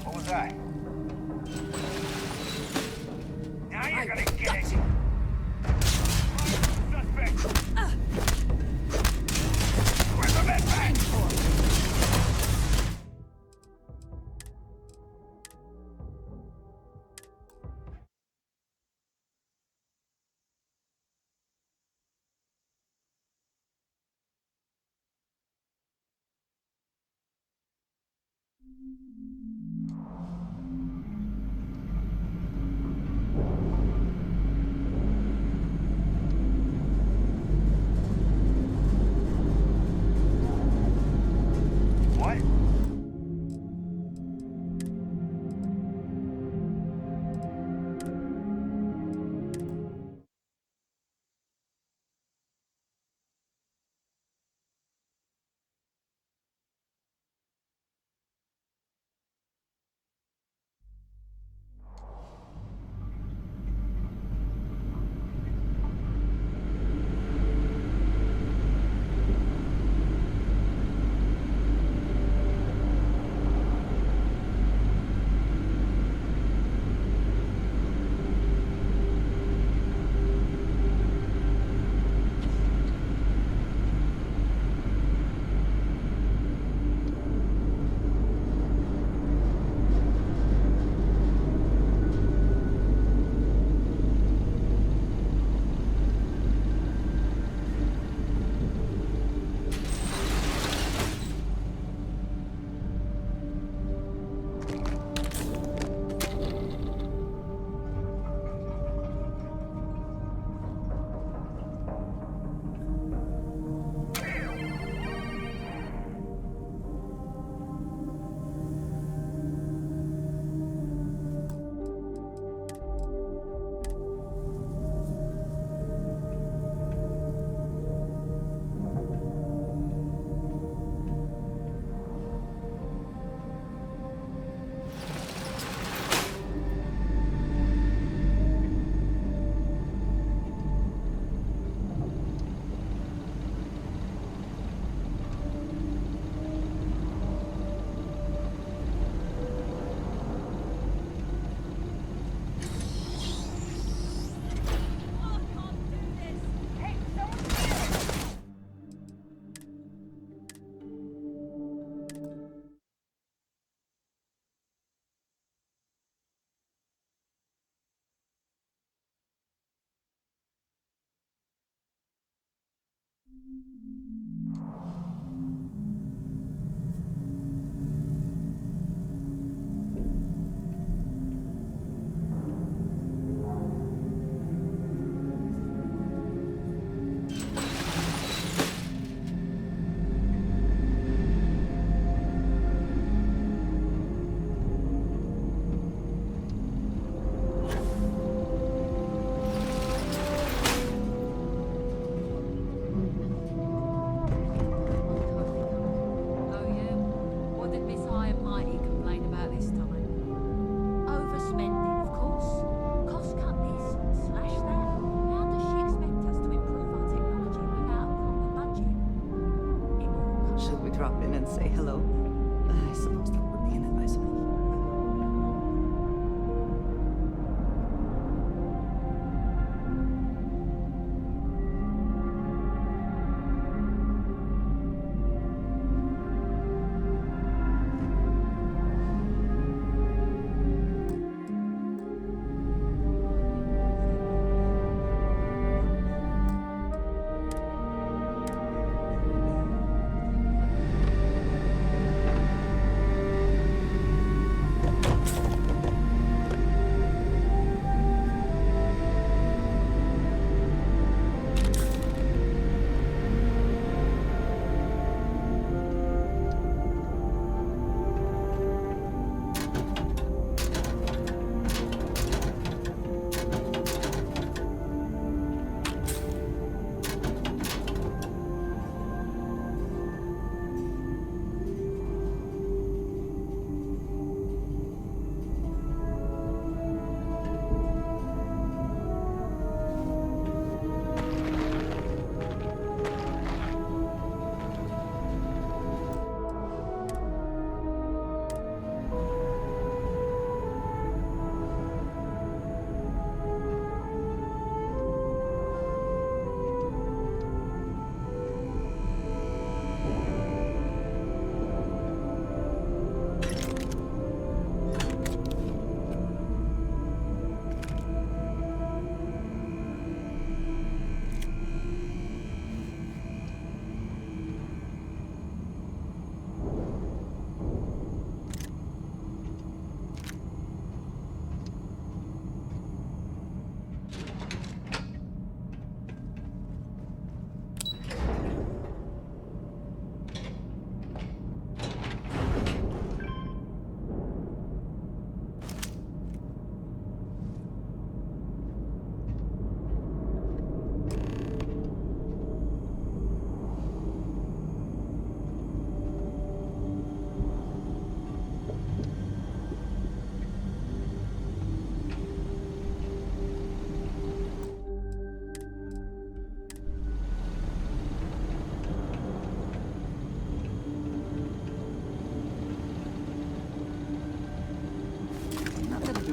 What was that? Now you're gonna get it! Suspect! Where's the med pack? What?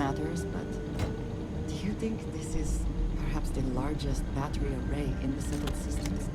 matters, but do you think this is perhaps the largest battery array in the settled systems?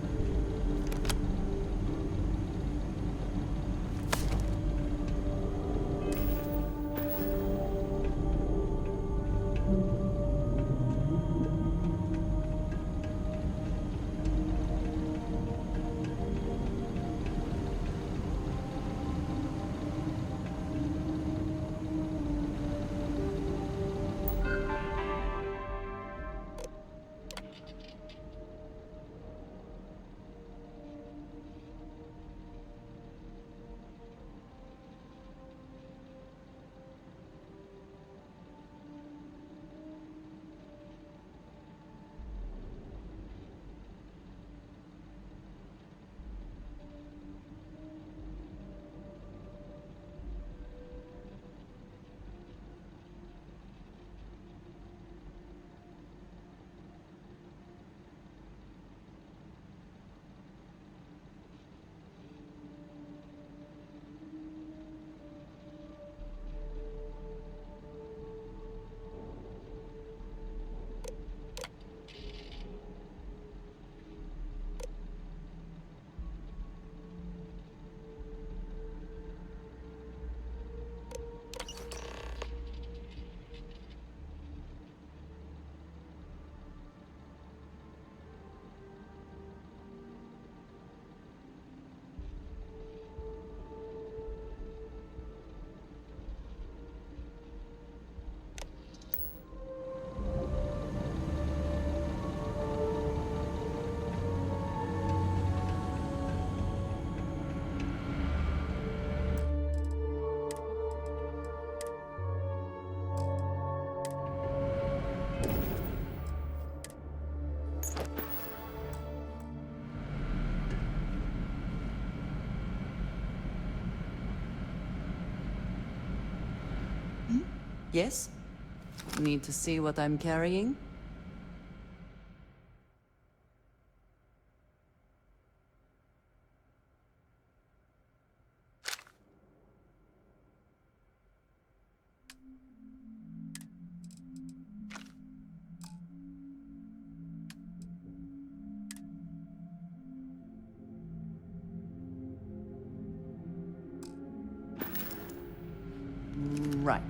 Yes? Need to see what I'm carrying? Right.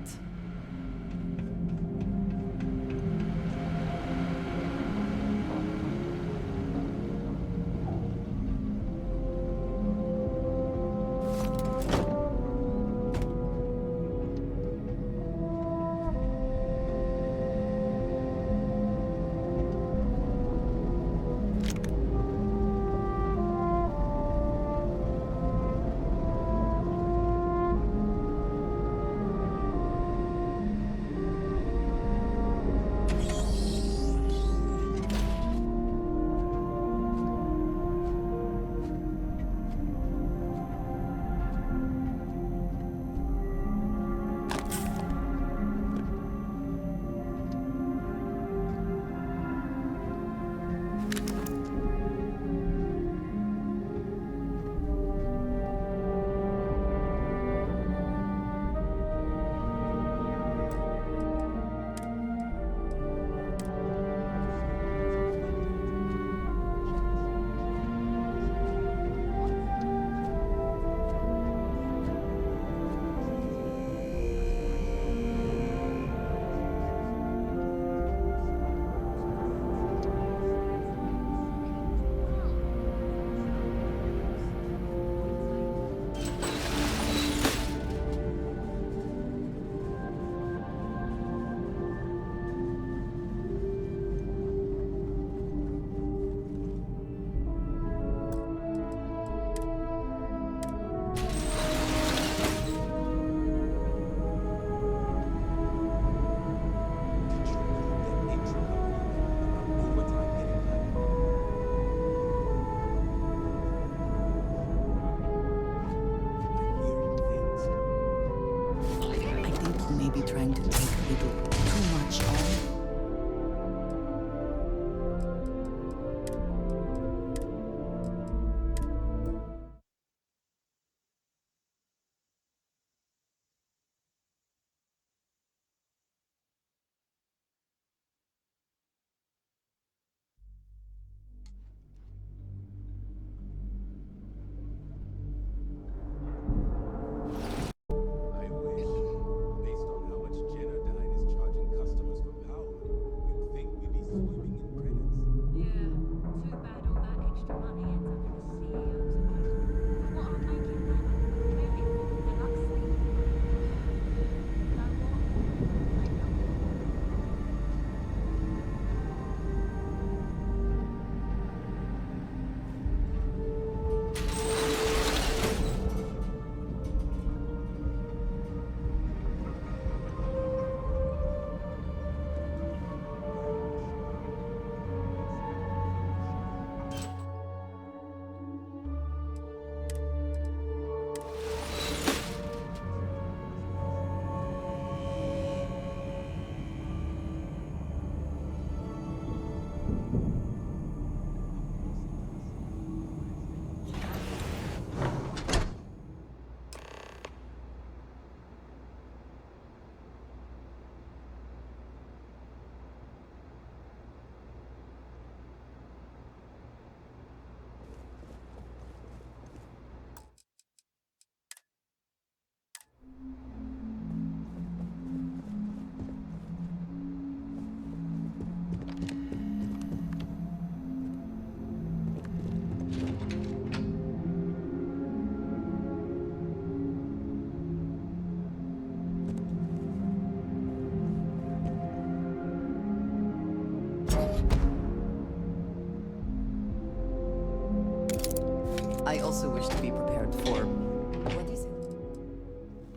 I also wish to be prepared for... What is it?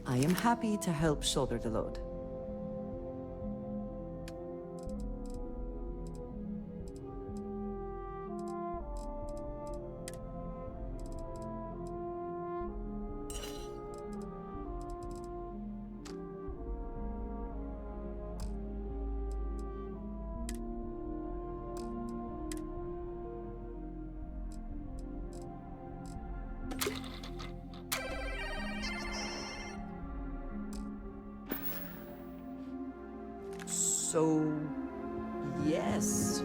I am happy to help shoulder the load. So, yes.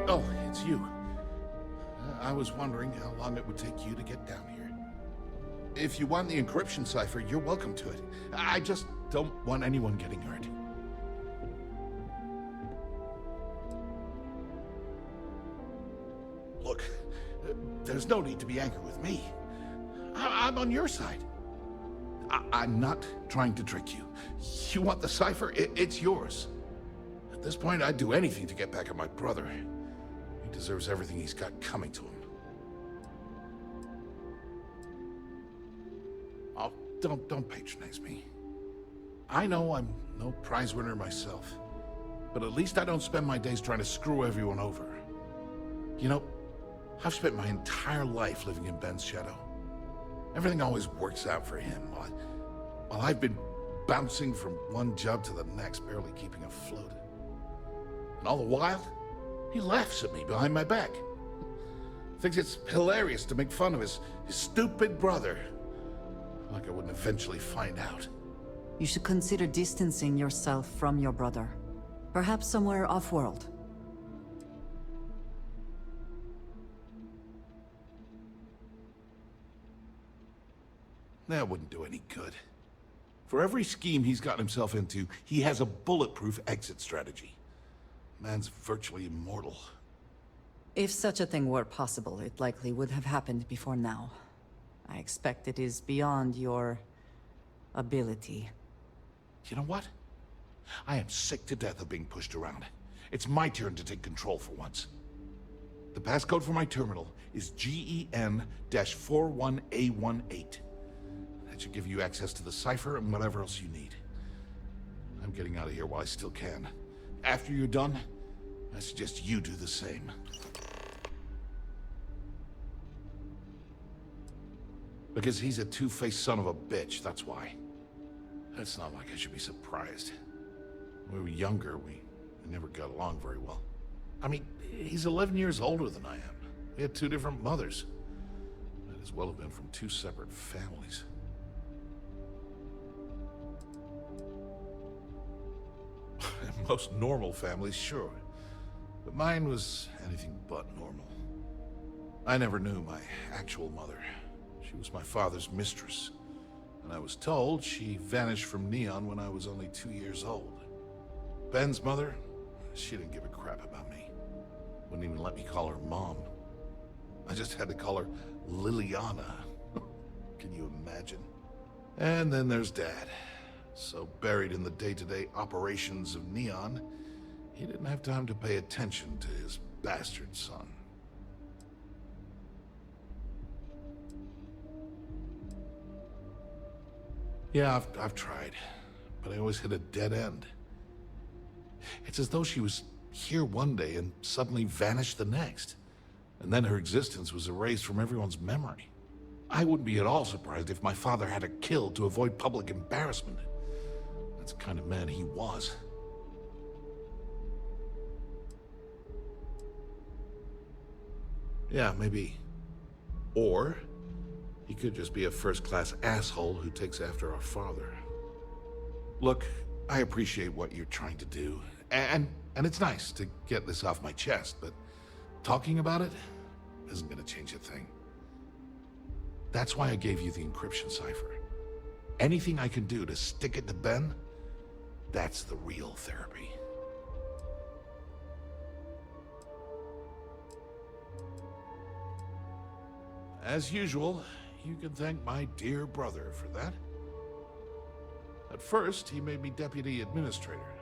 Oh, it's you. I was wondering how long it would take you to get down here. If you want the encryption cipher, you're welcome to it. I just don't want anyone getting hurt. Look, there's no need to be angry with me. I'm on your side. I'm not trying to trick you. You want the cipher? It's yours. At this point, I'd do anything to get back at my brother. He deserves everything he's got coming to him. Oh, don't patronize me. I know I'm no prize winner myself, but at least I don't spend my days trying to screw everyone over. You know, I've spent my entire life living in Ben's shadow. Everything always works out for him, while I've been bouncing from one job to the next, barely keeping afloat. And all the while, he laughs at me behind my back. Thinks it's hilarious to make fun of his stupid brother. Like I wouldn't eventually find out. You should consider distancing yourself from your brother. Perhaps somewhere off-world. That wouldn't do any good. For every scheme he's gotten himself into, he has a bulletproof exit strategy. Man's virtually immortal. If such a thing were possible, it likely would have happened before now. I expect it is beyond your ability. You know what? I am sick to death of being pushed around. It's my turn to take control for once. The passcode for my terminal is GEN-41A18. That should give you access to the cipher and whatever else you need. I'm getting out of here while I still can. After you're done, I suggest you do the same. Because he's a two-faced son of a bitch, that's why. It's not like I should be surprised. When we were younger, we never got along very well. I mean, he's 11 years older than I am. We had two different mothers. Might as well have been from two separate families. Most normal families, sure. But mine was anything but normal. I never knew my actual mother. She was my father's mistress. And I was told she vanished from Neón when I was only 2 years old. Ben's mother, she didn't give a crap about me. Wouldn't even let me call her Mom. I just had to call her Liliana. Can you imagine? And then there's Dad. So buried in the day-to-day operations of Neón, he didn't have time to pay attention to his bastard son. Yeah, I've tried, but I always hit a dead end. It's as though she was here one day and suddenly vanished the next. And then her existence was erased from everyone's memory. I wouldn't be at all surprised if my father had her killed to avoid public embarrassment. That's the kind of man he was. Yeah, maybe. Or he could just be a first-class asshole who takes after our father. Look, I appreciate what you're trying to do, and it's nice to get this off my chest, but talking about it isn't gonna change a thing. That's why I gave you the encryption cipher. Anything I can do to stick it to Ben, that's the real therapy. As usual, you can thank my dear brother for that. At first, he made me deputy administrator.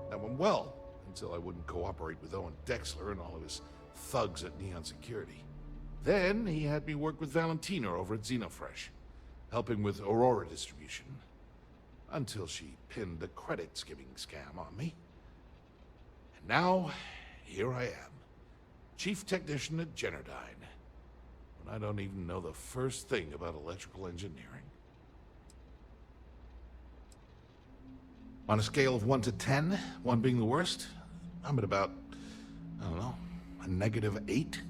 That went well until I wouldn't cooperate with Owen Dexler and all of his thugs at Neon Security. Then he had me work with Valentina over at Xenofresh, helping with Aurora distribution, until she pinned the credit skimming scam on me. And now, here I am, chief technician at Generdyne, when I don't even know the first thing about electrical engineering. On a scale of 1 to 10, 1 being the worst, I'm at about, I don't know, a -8.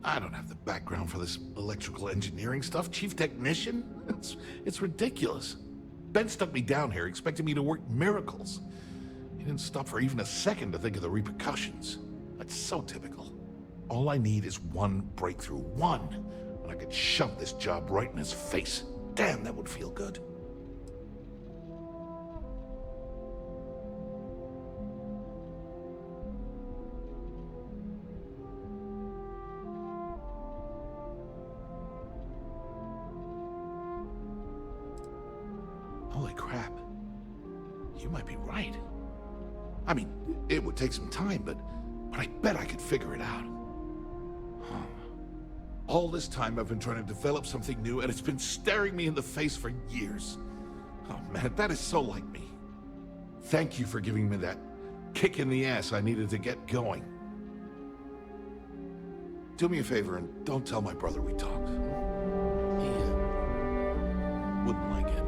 I don't have the background for this electrical engineering stuff. Chief technician? It's ridiculous. Ben stuck me down here expecting me to work miracles. He didn't stop for even a second to think of the repercussions. That's so typical. All I need is one breakthrough. One. And I could shove this job right in his face. Damn, that would feel good. Holy crap. You might be right. I mean, it would take some time, but I bet I could figure it out. All this time I've been trying to develop something new, and it's been staring me in the face for years. Oh man, that is so like me. Thank you for giving me that kick in the ass I needed to get going. Do me a favor and don't tell my brother we talked. He wouldn't like it.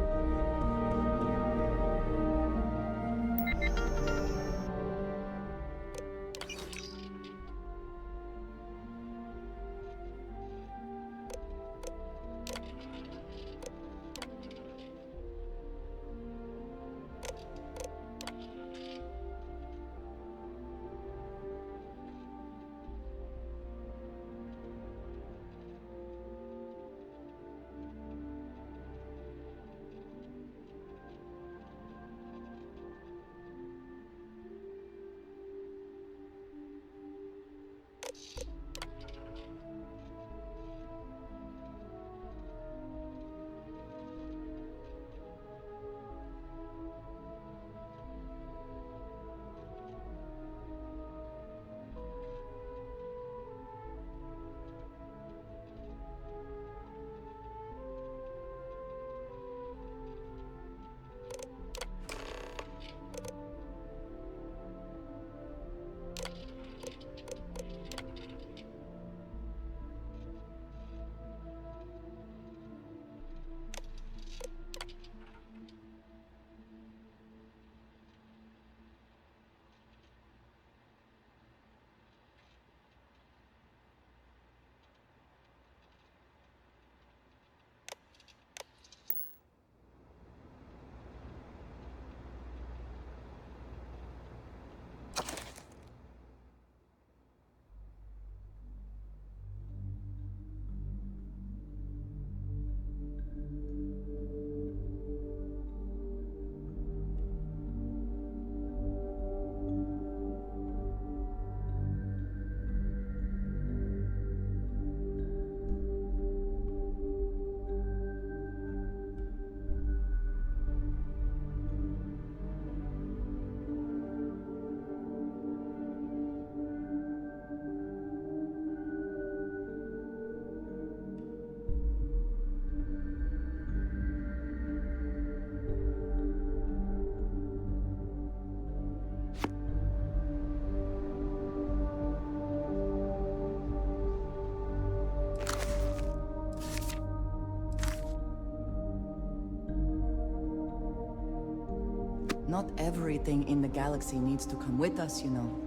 Not everything in the galaxy needs to come with us, you know.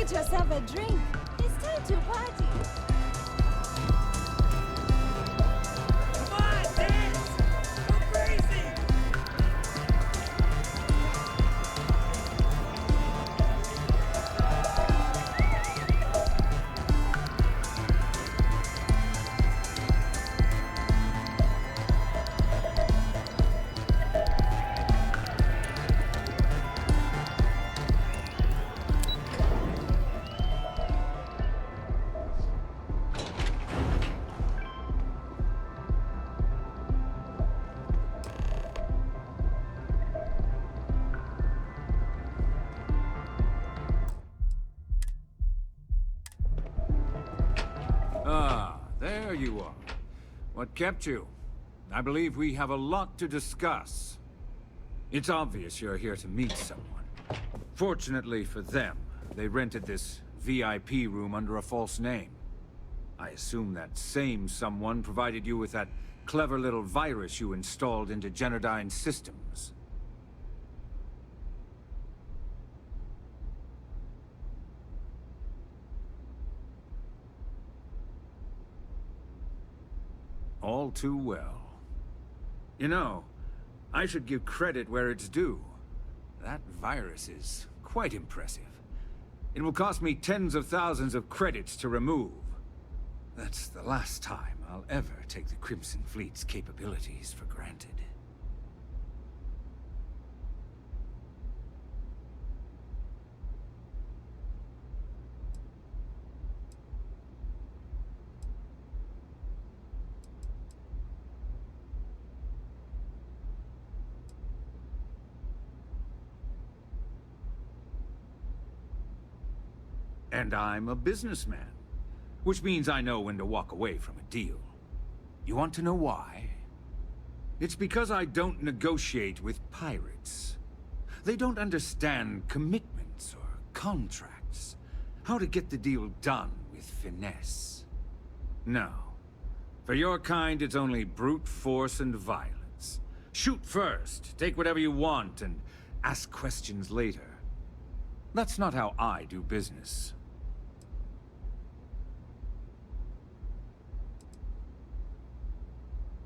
get yourself a drink. It's time to party. Come on, dance! Go crazy! Ah, there you are. What kept you? I believe we have a lot to discuss. It's obvious you're here to meet someone. Fortunately for them, they rented this VIP room under a false name. I assume that same someone provided you with that clever little virus you installed into Genodyne's systems. All too well. You know, I should give credit where it's due. That virus is quite impressive. It will cost me tens of thousands of credits to remove. That's the last time I'll ever take the Crimson Fleet's capabilities for granted. And I'm a businessman, which means I know when to walk away from a deal. You want to know why? It's because I don't negotiate with pirates. They don't understand commitments or contracts, how to get the deal done with finesse. No. For your kind, it's only brute force and violence. Shoot first, take whatever you want, and ask questions later. That's not how I do business.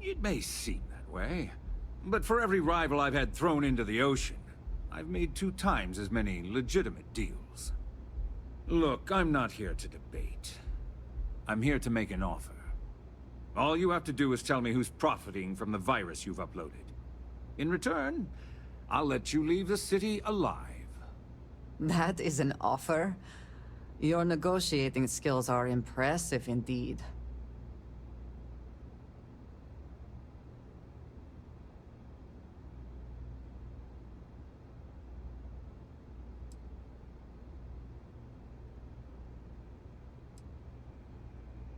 It may seem that way, but for every rival I've had thrown into the ocean, I've made 2 times as many legitimate deals. Look, I'm not here to debate. I'm here to make an offer. All you have to do is tell me who's profiting from the virus you've uploaded. In return, I'll let you leave the city alive. That is an offer? Your negotiating skills are impressive indeed.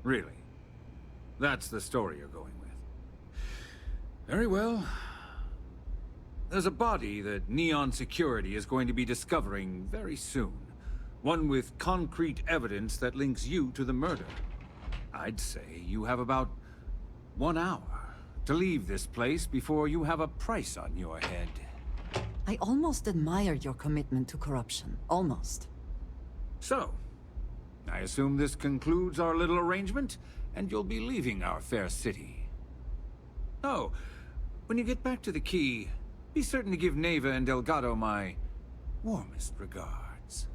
Really? That's the story you're going with. Very well. There's a body that Neón Security is going to be discovering very soon. One with concrete evidence that links you to the murder. I'd say you have about 1 hour to leave this place before you have a price on your head. I almost admire your commitment to corruption. Almost. So, I assume this concludes our little arrangement, and you'll be leaving our fair city. Oh, when you get back to the key, be certain to give Neva and Delgado my warmest regards.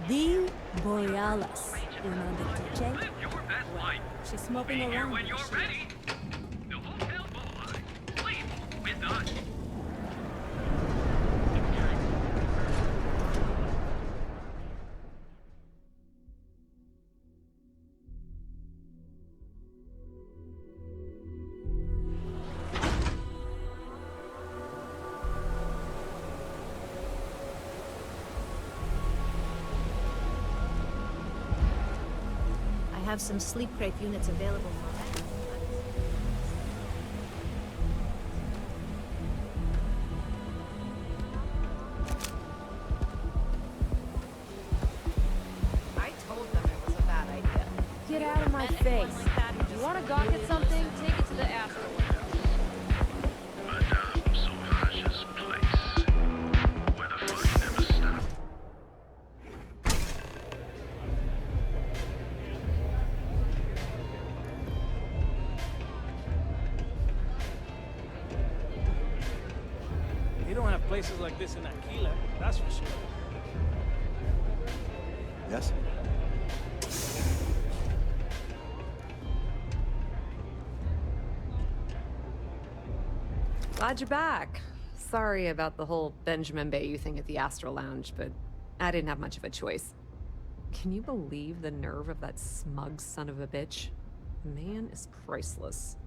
The Borealis. You know the DJ? She's smoking around. When you're ready. The hotel boulevard. Please, with us. I have some sleep crate units available for rent. I told them it was a bad idea. Get out of my face. You want to gawk at something? Take it to the astral. Places like this in Aquila, that's for sure. Yes? Glad you're back. Sorry about the whole Benjamin Bayou thing at the Astral Lounge, but I didn't have much of a choice. Can you believe the nerve of that smug son of a bitch? The man is priceless.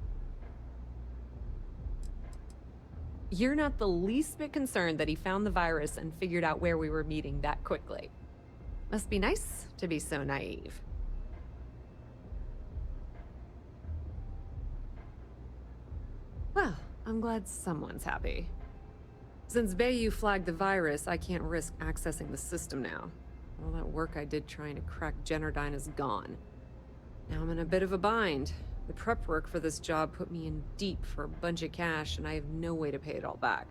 You're not the least bit concerned that he found the virus and figured out where we were meeting that quickly. Must be nice to be so naive. Well, I'm glad someone's happy. Since Bayou flagged the virus, I can't risk accessing the system now. All that work I did trying to crack Generdyne is gone. Now I'm in a bit of a bind. The prep work for this job put me in deep for a bunch of cash, and I have no way to pay it all back.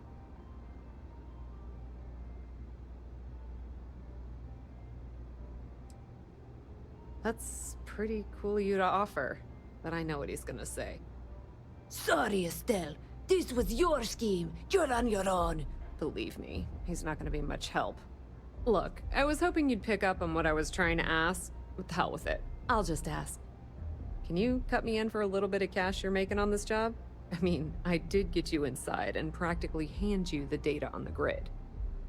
That's pretty cool of you to offer, but I know what he's gonna say. Sorry, Estelle. This was your scheme. You're on your own. Believe me, he's not gonna be much help. Look, I was hoping you'd pick up on what I was trying to ask. What the hell with it? I'll just ask. Can you cut me in for a little bit of cash you're making on this job? I mean, I did get you inside and practically hand you the data on the grid.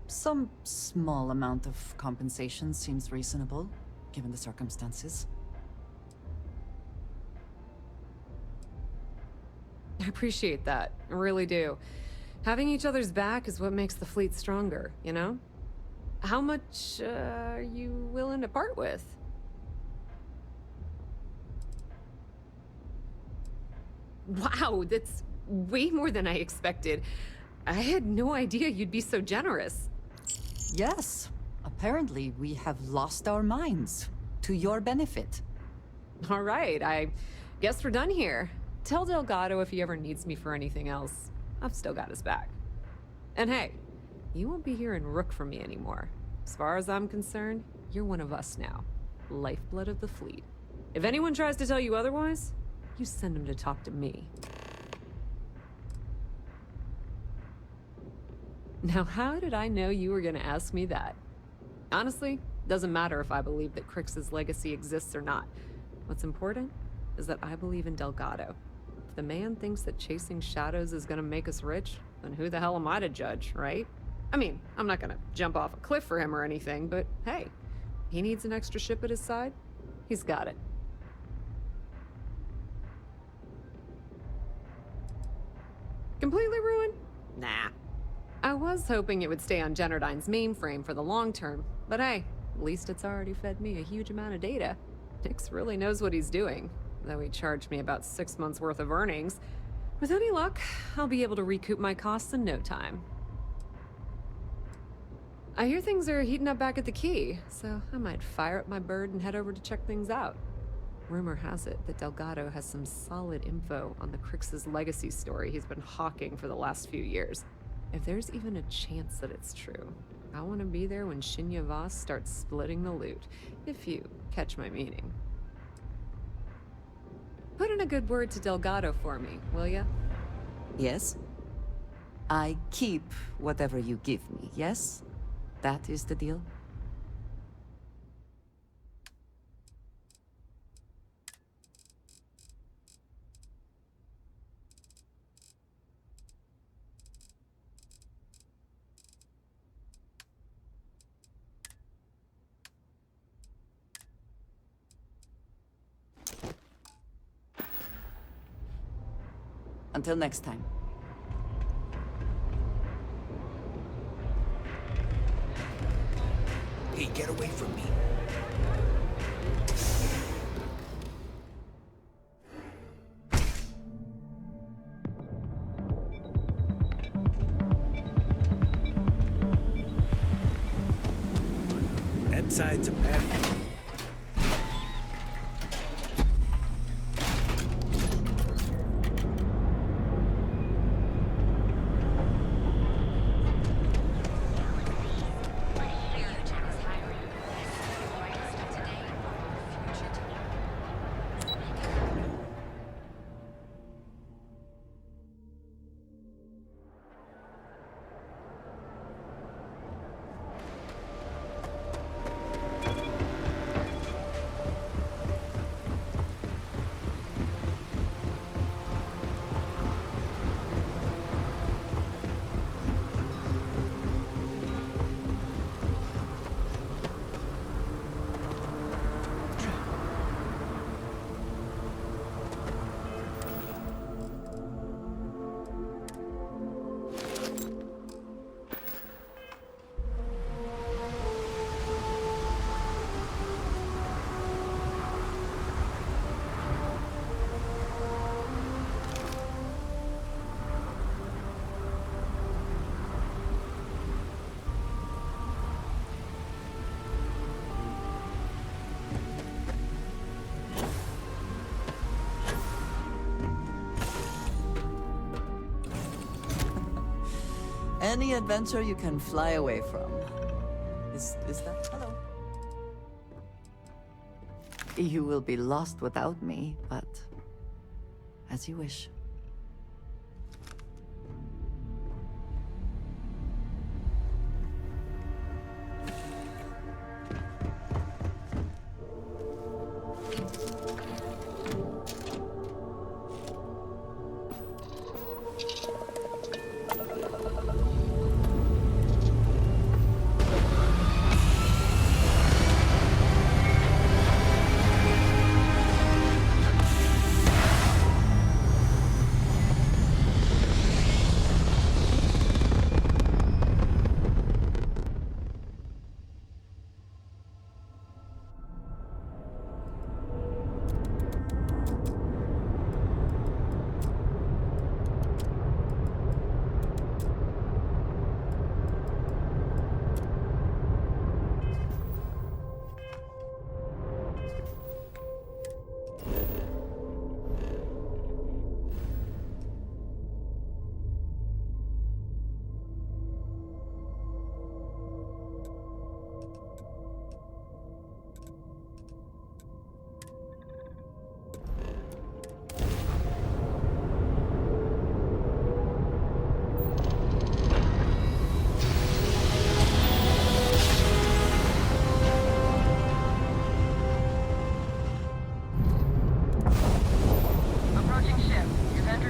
Some small amount of compensation seems reasonable, given the circumstances. I appreciate that. I really do. Having each other's back is what makes the fleet stronger, you know? How much are you willing to part with? Wow, that's way more than I expected. I had no idea you'd be so generous. Yes, apparently we have lost our minds, to your benefit. All right, I guess we're done here. Tell Delgado if he ever needs me for anything else. I've still got his back. And hey, you won't be hearing Rook from me anymore. As far as I'm concerned, you're one of us now. Lifeblood of the fleet. If anyone tries to tell you otherwise, you send him to talk to me. Now, how did I know you were gonna ask me that? Honestly, doesn't matter if I believe that Crix's legacy exists or not. What's important is that I believe in Delgado. If the man thinks that chasing shadows is gonna make us rich, then who the hell am I to judge, right? I mean, I'm not gonna jump off a cliff for him or anything, but hey, he needs an extra ship at his side, he's got it. Completely ruined? Nah. I was hoping it would stay on Generdyne's mainframe for the long term, but hey, at least it's already fed me a huge amount of data. Nix really knows what he's doing, though he charged me about 6 months worth of earnings. With any luck, I'll be able to recoup my costs in no time. I hear things are heating up back at the Key, so I might fire up my bird and head over to check things out. Rumor has it that Delgado has some solid info on the Crix's legacy story he's been hawking for the last few years. If there's even a chance that it's true, I want to be there when Shinya Voss starts splitting the loot, if you catch my meaning. Put in a good word to Delgado for me, will ya? Yes? I keep whatever you give me, yes? That is the deal? Until next time. Hey, get away from me. Sides of bad. Any adventure you can fly away from. Is that? Hello. You will be lost without me, but as you wish.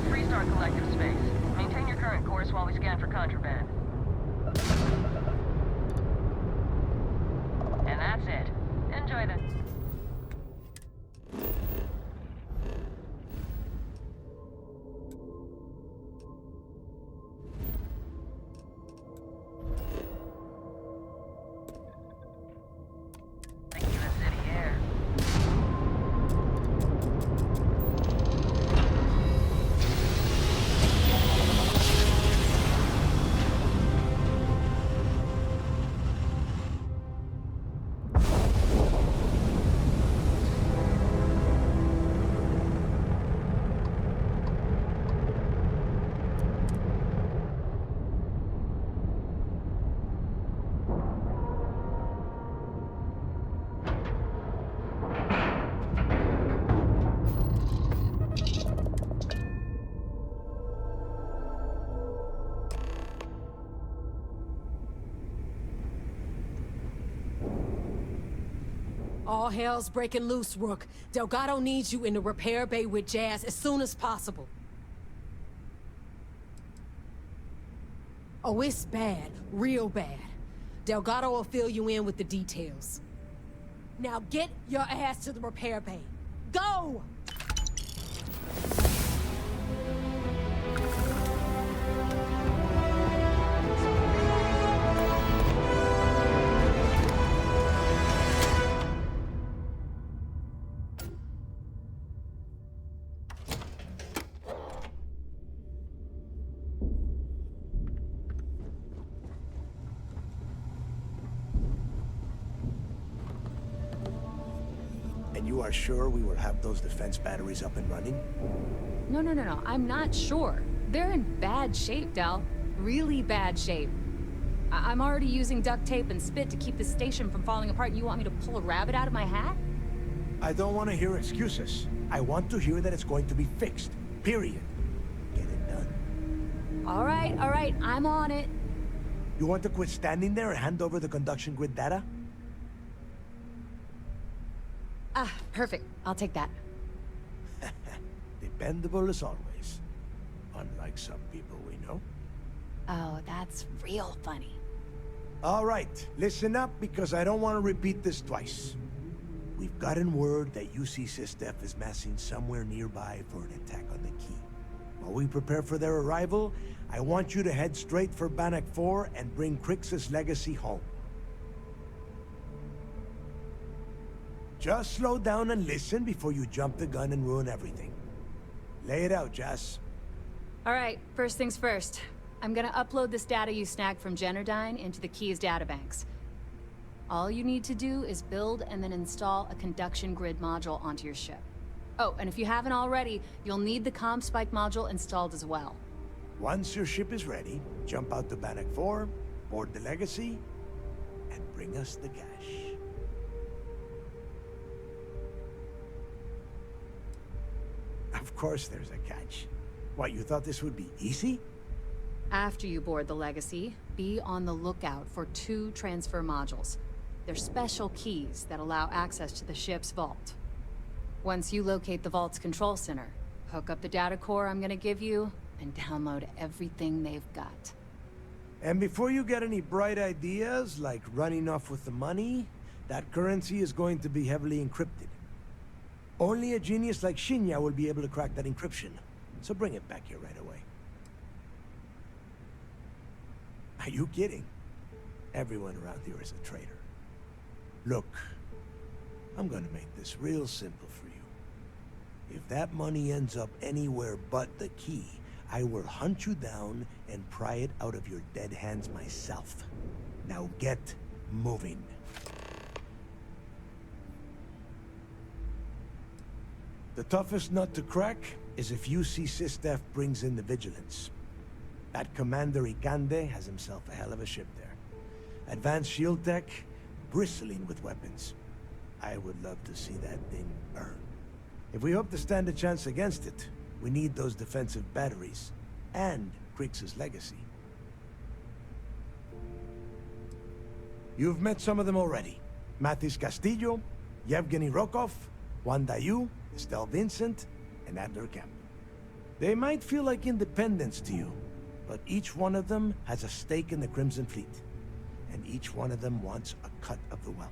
Freestar Collective space. Maintain your current course while we scan for contraband. And that's it. Enjoy the... All hell's breaking loose, Rook. Delgado needs you in the repair bay with Jazz as soon as possible. Oh, it's bad. Real bad. Delgado will fill you in with the details. Now get your ass to the repair bay. Go! you are sure we will have those defense batteries up and running? No, I'm not sure. They're in bad shape, Del. Really bad shape. I'm already using duct tape and spit to keep the station from falling apart. You want me to pull a rabbit out of my hat? I don't want to hear excuses. I want to hear that it's going to be fixed. Period. Get it done. All right, I'm on it. You want to quit standing there and hand over the conduction grid data? Ah, perfect. I'll take that. Dependable as always. Unlike some people we know. Oh, that's real funny. All right, listen up because I don't want to repeat this twice. We've gotten word that UC Sistef is massing somewhere nearby for an attack on the key. While we prepare for their arrival, I want you to head straight for Bannock 4 and bring Crix's legacy home. Just slow down and listen before you jump the gun and ruin everything. Lay it out, Jess. All right, first things first. I'm gonna upload this data you snagged from Generdyne into the Key's databanks. All you need to do is build and then install a conduction grid module onto your ship. Oh, and if you haven't already, you'll need the comm spike module installed as well. Once your ship is ready, jump out to Bannock 4, board the legacy, and bring us the cash. Of course there's a catch. What, you thought this would be easy? After you board the legacy, be on the lookout for 2 transfer modules. They're special keys that allow access to the ship's vault. Once you locate the vault's control center, hook up the data core I'm gonna give you, and download everything they've got. And before you get any bright ideas, like running off with the money, that currency is going to be heavily encrypted. Only a genius like Shinya will be able to crack that encryption, so bring it back here right away. Are you kidding? Everyone around here is a traitor. Look, I'm gonna make this real simple for you. If that money ends up anywhere but the key, I will hunt you down and pry it out of your dead hands myself. Now get moving. The toughest nut to crack is if UC Sistef brings in the vigilance. That Commander Ikande has himself a hell of a ship there. Advanced shield tech, bristling with weapons. I would love to see that thing burn. If we hope to stand a chance against it, we need those defensive batteries, and Crix's legacy. You've met some of them already. Mathis Castillo, Yevgeny Rokov, Juan Dayu, Estelle Vincent, and Adler Kemp. They might feel like independents to you, but each one of them has a stake in the Crimson Fleet, and each one of them wants a cut of the wealth.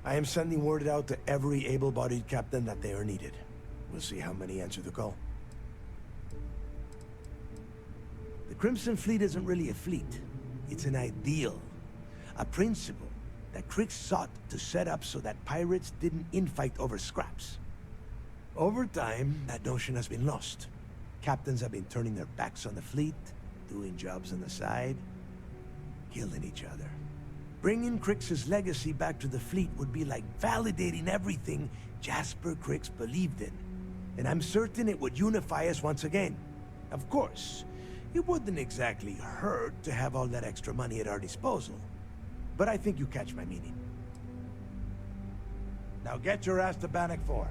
I am sending word out to every able-bodied captain that they are needed. We'll see how many answer the call. The Crimson Fleet isn't really a fleet. It's an ideal. A principle that Crix sought to set up so that pirates didn't infight over scraps. Over time, that notion has been lost. Captains have been turning their backs on the fleet, doing jobs on the side, killing each other. Bringing Crix's legacy back to the fleet would be like validating everything Jasper Crix believed in. And I'm certain it would unify us once again. Of course, it wouldn't exactly hurt to have all that extra money at our disposal. But I think you catch my meaning. Now get your ass to Bannock 4.